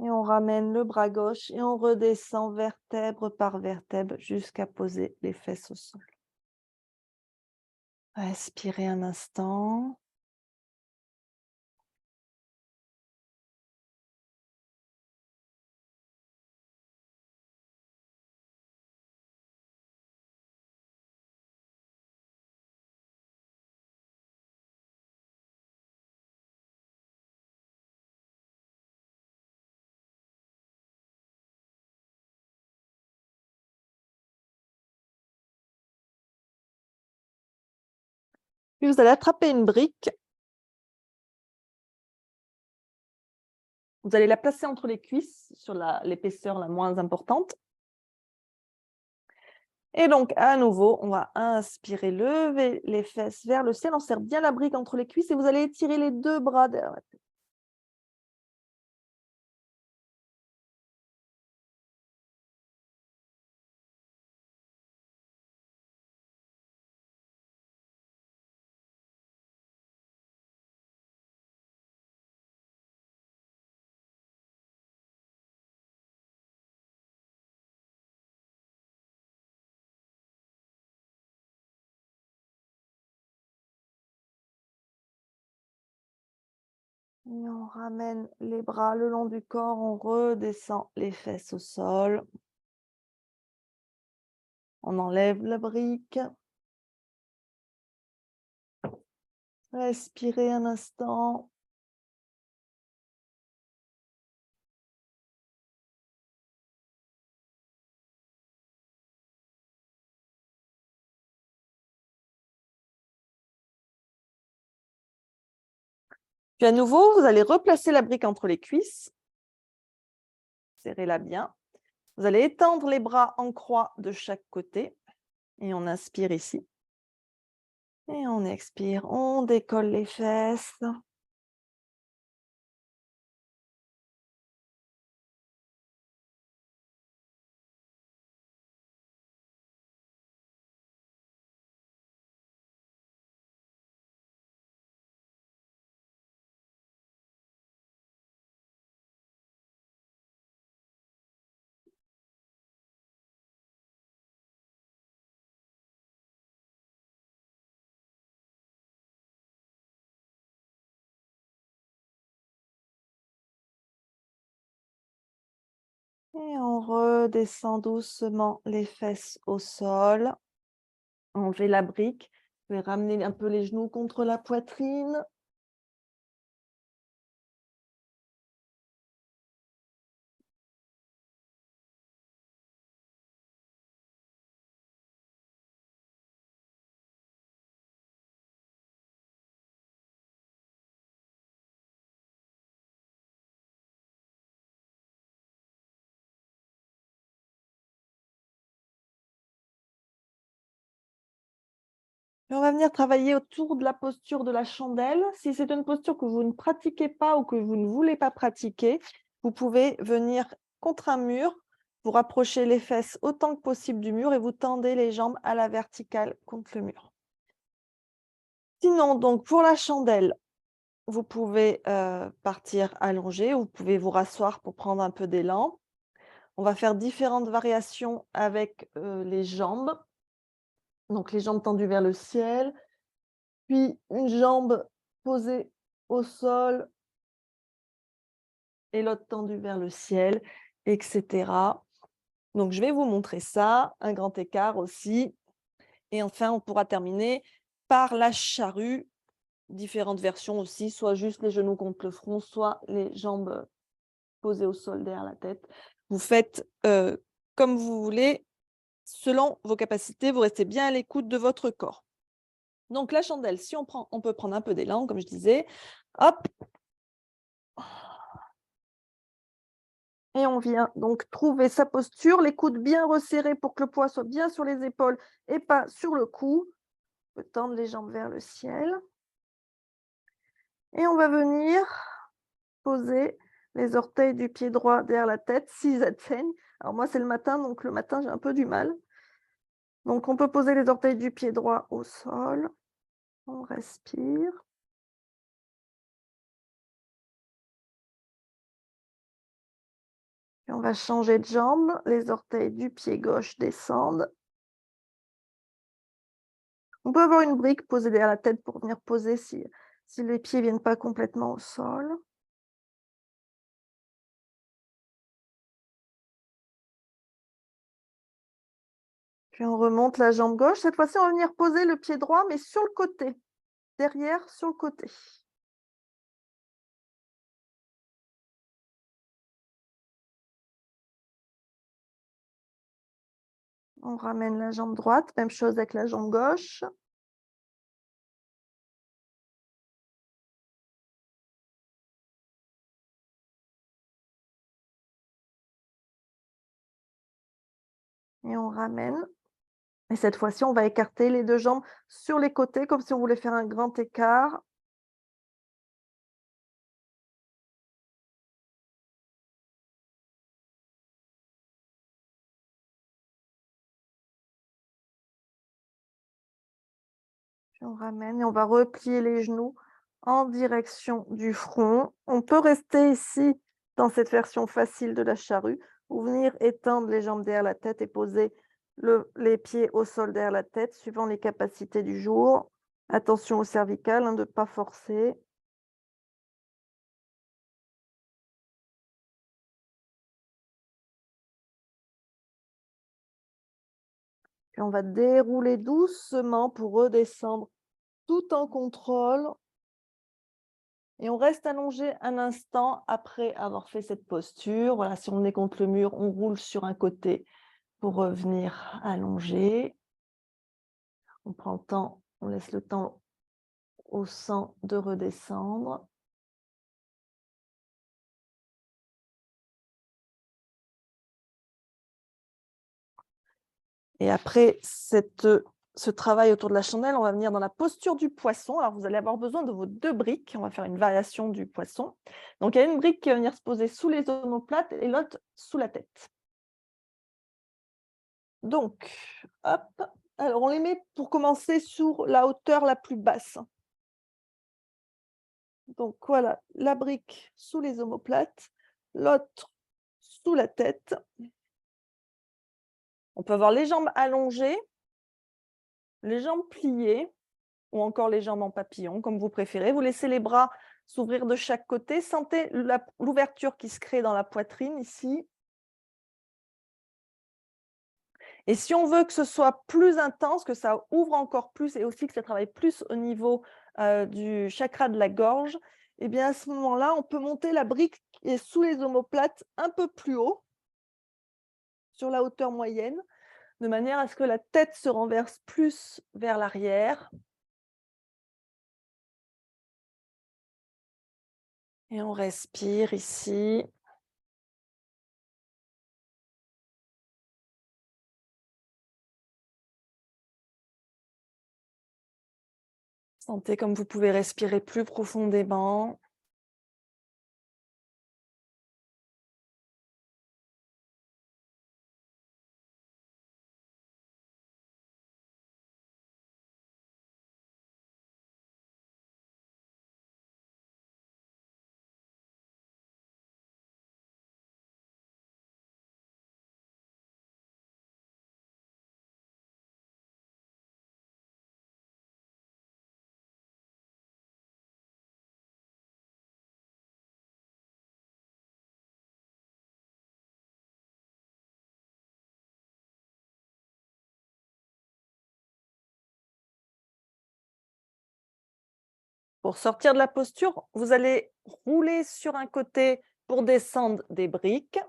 Et on ramène le bras gauche et on redescend vertèbre par vertèbre jusqu'à poser les fesses au sol. Respirez un instant. Puis vous allez attraper une brique. Vous allez la placer entre les cuisses sur l'épaisseur la moins importante. Et donc, à nouveau, on va inspirer, lever les fesses vers le ciel. On serre bien la brique entre les cuisses et vous allez étirer les deux bras derrière la tête. Et on ramène les bras le long du corps, on redescend les fesses au sol. On enlève la brique. Respirez un instant. Puis à nouveau, vous allez replacer la brique entre les cuisses. Serrez-la bien. Vous allez étendre les bras en croix de chaque côté. Et on inspire ici. Et on expire. On décolle les fesses. Et on redescend doucement les fesses au sol. Enlevez la brique. Vous pouvez ramener un peu les genoux contre la poitrine. Et on va venir travailler autour de la posture de la chandelle. Si c'est une posture que vous ne pratiquez pas ou que vous ne voulez pas pratiquer, vous pouvez venir contre un mur, vous rapprochez les fesses autant que possible du mur et vous tendez les jambes à la verticale contre le mur. Sinon, donc pour la chandelle, vous pouvez partir allongé, vous pouvez vous rasseoir pour prendre un peu d'élan. On va faire différentes variations avec les jambes. Donc les jambes tendues vers le ciel, puis une jambe posée au sol et l'autre tendue vers le ciel, etc. Donc je vais vous montrer ça, un grand écart aussi. Et enfin, on pourra terminer par la charrue, différentes versions aussi, soit juste les genoux contre le front, soit les jambes posées au sol derrière la tête. Vous faites comme vous voulez, selon vos capacités, vous restez bien à l'écoute de votre corps. Donc la chandelle, si on peut prendre un peu d'élan, comme je disais. Hop. Et on vient donc trouver sa posture, les coudes bien resserrés pour que le poids soit bien sur les épaules et pas sur le cou. On peut tendre les jambes vers le ciel. Et on va venir poser les orteils du pied droit derrière la tête s'ils atteignent. Alors moi, c'est le matin, donc le matin, j'ai un peu du mal. Donc on peut poser les orteils du pied droit au sol. On respire. Puis on va changer de jambe, les orteils du pied gauche descendent. On peut avoir une brique posée derrière la tête pour venir poser si les pieds viennent pas complètement au sol. Puis on remonte la jambe gauche. Cette fois-ci, on va venir poser le pied droit, mais sur le côté, derrière, sur le côté. On ramène la jambe droite, même chose avec la jambe gauche. Et on ramène. Et cette fois-ci, on va écarter les 2 jambes sur les côtés, comme si on voulait faire un grand écart. Puis on ramène et on va replier les genoux en direction du front. On peut rester ici dans cette version facile de la charrue ou venir étendre les jambes derrière la tête et poser les pieds au sol derrière la tête, suivant les capacités du jour. Attention au cervical, de ne pas forcer. Puis on va dérouler doucement pour redescendre tout en contrôle. Et on reste allongé un instant après avoir fait cette posture. Voilà, si on est contre le mur, on roule sur un côté pour revenir allongé. On prend le temps, on laisse le temps au sang de redescendre. Et après ce travail autour de la chandelle, on va venir dans la posture du poisson. Alors, vous allez avoir besoin de vos 2 briques. On va faire une variation du poisson. Donc, il y a une brique qui va venir se poser sous les omoplates et l'autre sous la tête. Donc, hop, alors on les met pour commencer sur la hauteur la plus basse. Donc voilà, la brique sous les omoplates, l'autre sous la tête. On peut avoir les jambes allongées, les jambes pliées ou encore les jambes en papillon, comme vous préférez. Vous laissez les bras s'ouvrir de chaque côté. Sentez l'ouverture qui se crée dans la poitrine ici. Et si on veut que ce soit plus intense, que ça ouvre encore plus et aussi que ça travaille plus au niveau du chakra de la gorge, eh bien à ce moment-là, on peut monter la brique qui est sous les omoplates un peu plus haut, sur la hauteur moyenne, de manière à ce que la tête se renverse plus vers l'arrière. Et on respire ici. Sentez comme vous pouvez respirer plus profondément. Pour sortir de la posture, vous allez rouler sur un côté pour descendre des briques.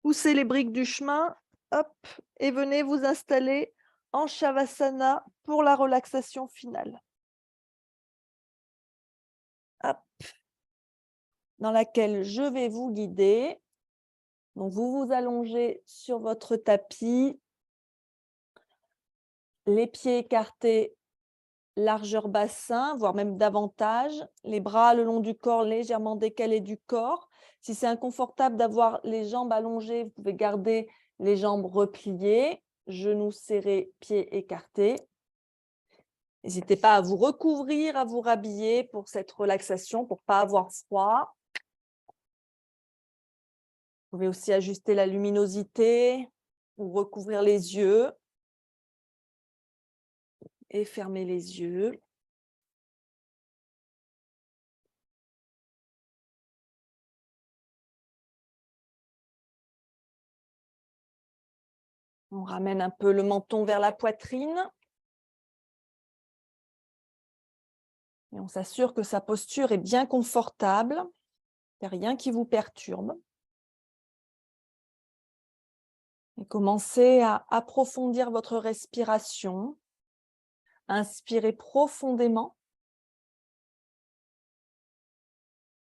Poussez les briques du chemin, hop, et venez vous installer en Shavasana pour la relaxation finale. Hop, dans laquelle je vais vous guider. Donc, vous vous allongez sur votre tapis, les pieds écartés, largeur bassin, voire même davantage, les bras le long du corps, légèrement décalés du corps. Si c'est inconfortable d'avoir les jambes allongées, vous pouvez garder les jambes repliées, genoux serrés, pieds écartés. N'hésitez pas à vous recouvrir, à vous rhabiller pour cette relaxation, pour ne pas avoir froid. Vous pouvez aussi ajuster la luminosité ou recouvrir les yeux et fermer les yeux. On ramène un peu le menton vers la poitrine. Et on s'assure que sa posture est bien confortable. Il n'y a rien qui vous perturbe. Et commencez à approfondir votre respiration. Inspirez profondément.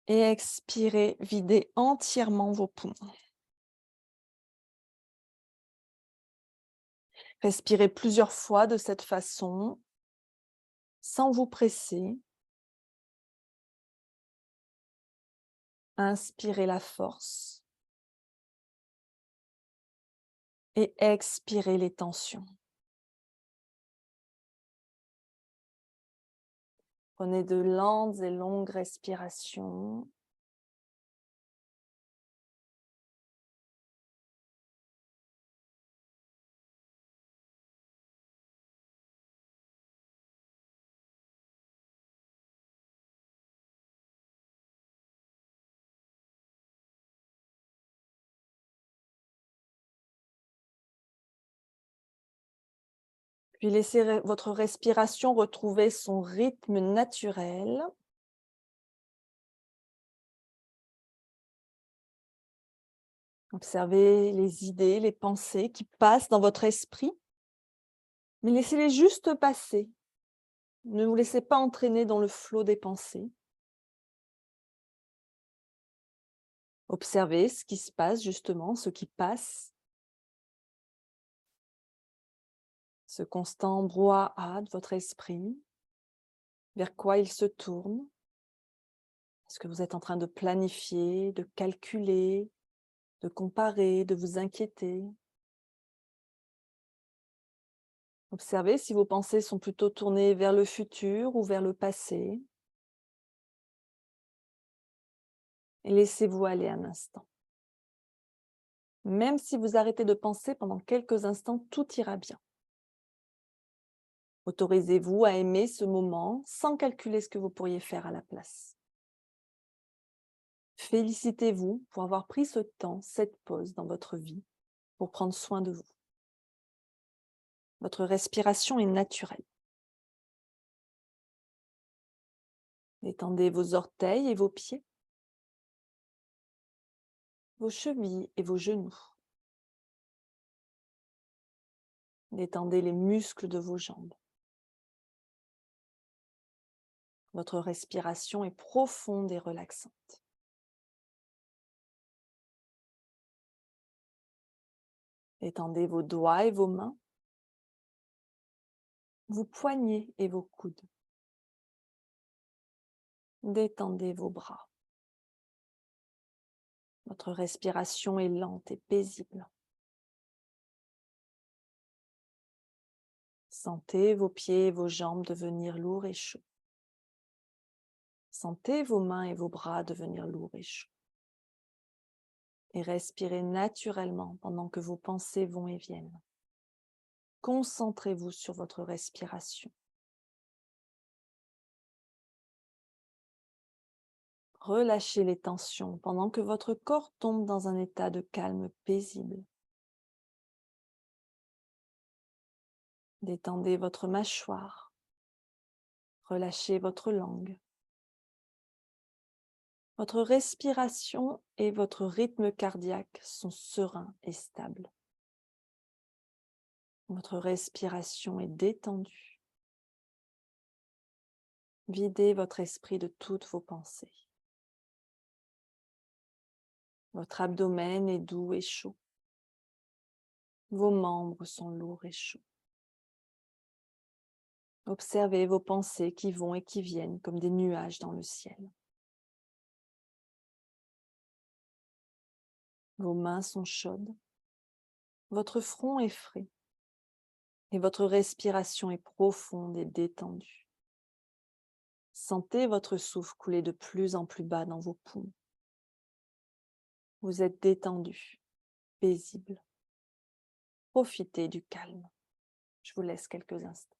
Et expirez, videz entièrement vos poumons. Respirez plusieurs fois de cette façon, sans vous presser. Inspirez la force. Et expirez les tensions. Prenez de lentes et longues respirations. Puis laissez votre respiration retrouver son rythme naturel. Observez les idées, les pensées qui passent dans votre esprit, mais laissez-les juste passer. Ne vous laissez pas entraîner dans le flot des pensées. Observez ce qui se passe justement, ce qui passe. Ce constant brouhaha de votre esprit, vers quoi il se tourne. Est-ce que vous êtes en train de planifier, de calculer, de comparer, de vous inquiéter? Observez si vos pensées sont plutôt tournées vers le futur ou vers le passé. Et laissez-vous aller un instant. Même si vous arrêtez de penser pendant quelques instants, tout ira bien. Autorisez-vous à aimer ce moment sans calculer ce que vous pourriez faire à la place. Félicitez-vous pour avoir pris ce temps, cette pause dans votre vie pour prendre soin de vous. Votre respiration est naturelle. Détendez vos orteils et vos pieds, vos chevilles et vos genoux. Détendez les muscles de vos jambes. Votre respiration est profonde et relaxante. Détendez vos doigts et vos mains, vos poignets et vos coudes. Détendez vos bras. Votre respiration est lente et paisible. Sentez vos pieds et vos jambes devenir lourds et chauds. Sentez vos mains et vos bras devenir lourds et chauds. Et respirez naturellement pendant que vos pensées vont et viennent. Concentrez-vous sur votre respiration. Relâchez les tensions pendant que votre corps tombe dans un état de calme paisible. Détendez votre mâchoire. Relâchez votre langue. Votre respiration et votre rythme cardiaque sont sereins et stables. Votre respiration est détendue. Videz votre esprit de toutes vos pensées. Votre abdomen est doux et chaud. Vos membres sont lourds et chauds. Observez vos pensées qui vont et qui viennent comme des nuages dans le ciel. Vos mains sont chaudes. Votre front est frais. Et votre respiration est profonde et détendue. Sentez votre souffle couler de plus en plus bas dans vos poumons. Vous êtes détendu, paisible. Profitez du calme. Je vous laisse quelques instants.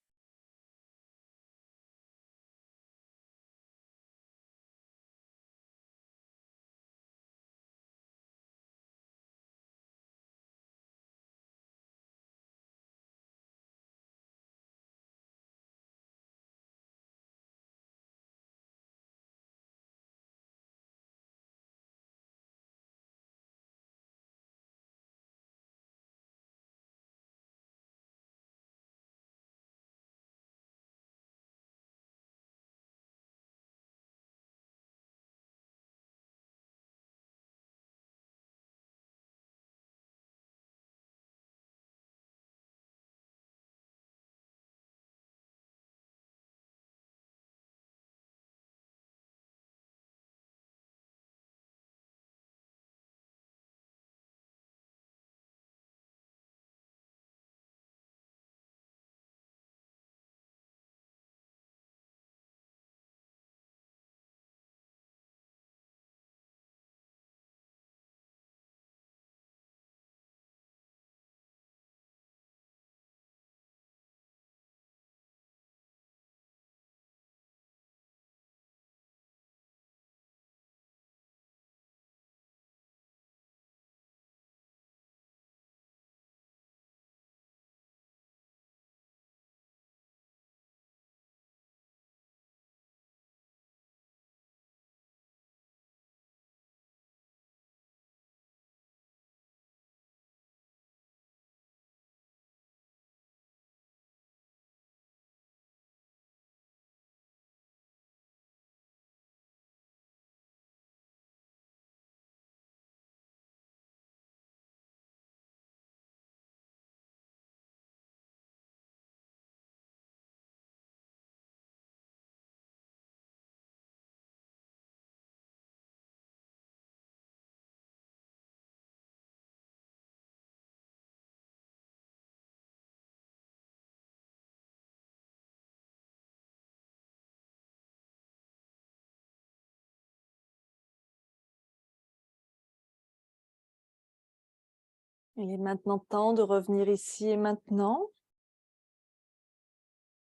Il est maintenant temps de revenir ici et maintenant.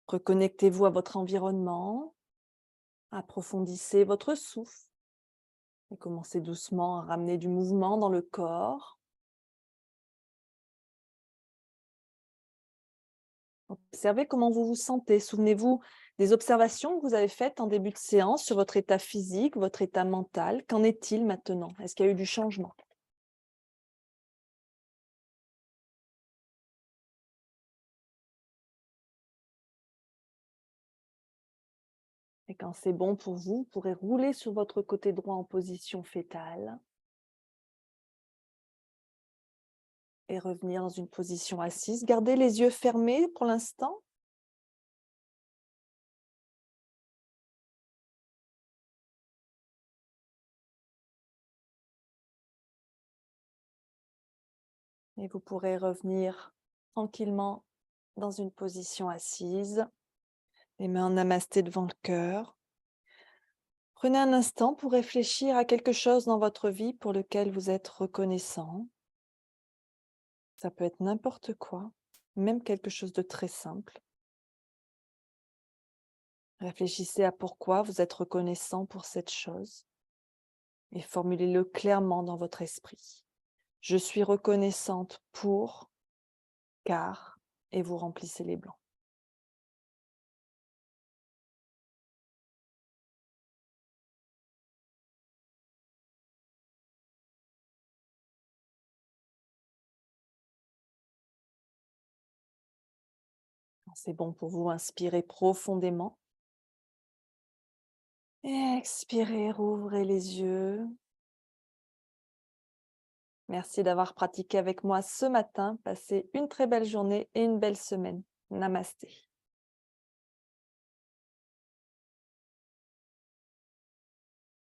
Reconnectez-vous à votre environnement. Approfondissez votre souffle. Et commencez doucement à ramener du mouvement dans le corps. Observez comment vous vous sentez. Souvenez-vous des observations que vous avez faites en début de séance sur votre état physique, votre état mental. Qu'en est-il maintenant? Est-ce qu'il y a eu du changement? Et quand c'est bon pour vous, vous pourrez rouler sur votre côté droit en position fétale et revenir dans une position assise. Gardez les yeux fermés pour l'instant. Et vous pourrez revenir tranquillement dans une position assise, les mains en namasté devant le cœur. Prenez un instant pour réfléchir à quelque chose dans votre vie pour lequel vous êtes reconnaissant. Ça peut être n'importe quoi, même quelque chose de très simple. Réfléchissez à pourquoi vous êtes reconnaissant pour cette chose et formulez-le clairement dans votre esprit. Je suis reconnaissante pour, car, et vous remplissez les blancs. Quand c'est bon pour vous, inspirez profondément. Et expirez, rouvrez les yeux. Merci d'avoir pratiqué avec moi ce matin. Passez une très belle journée et une belle semaine. Namasté.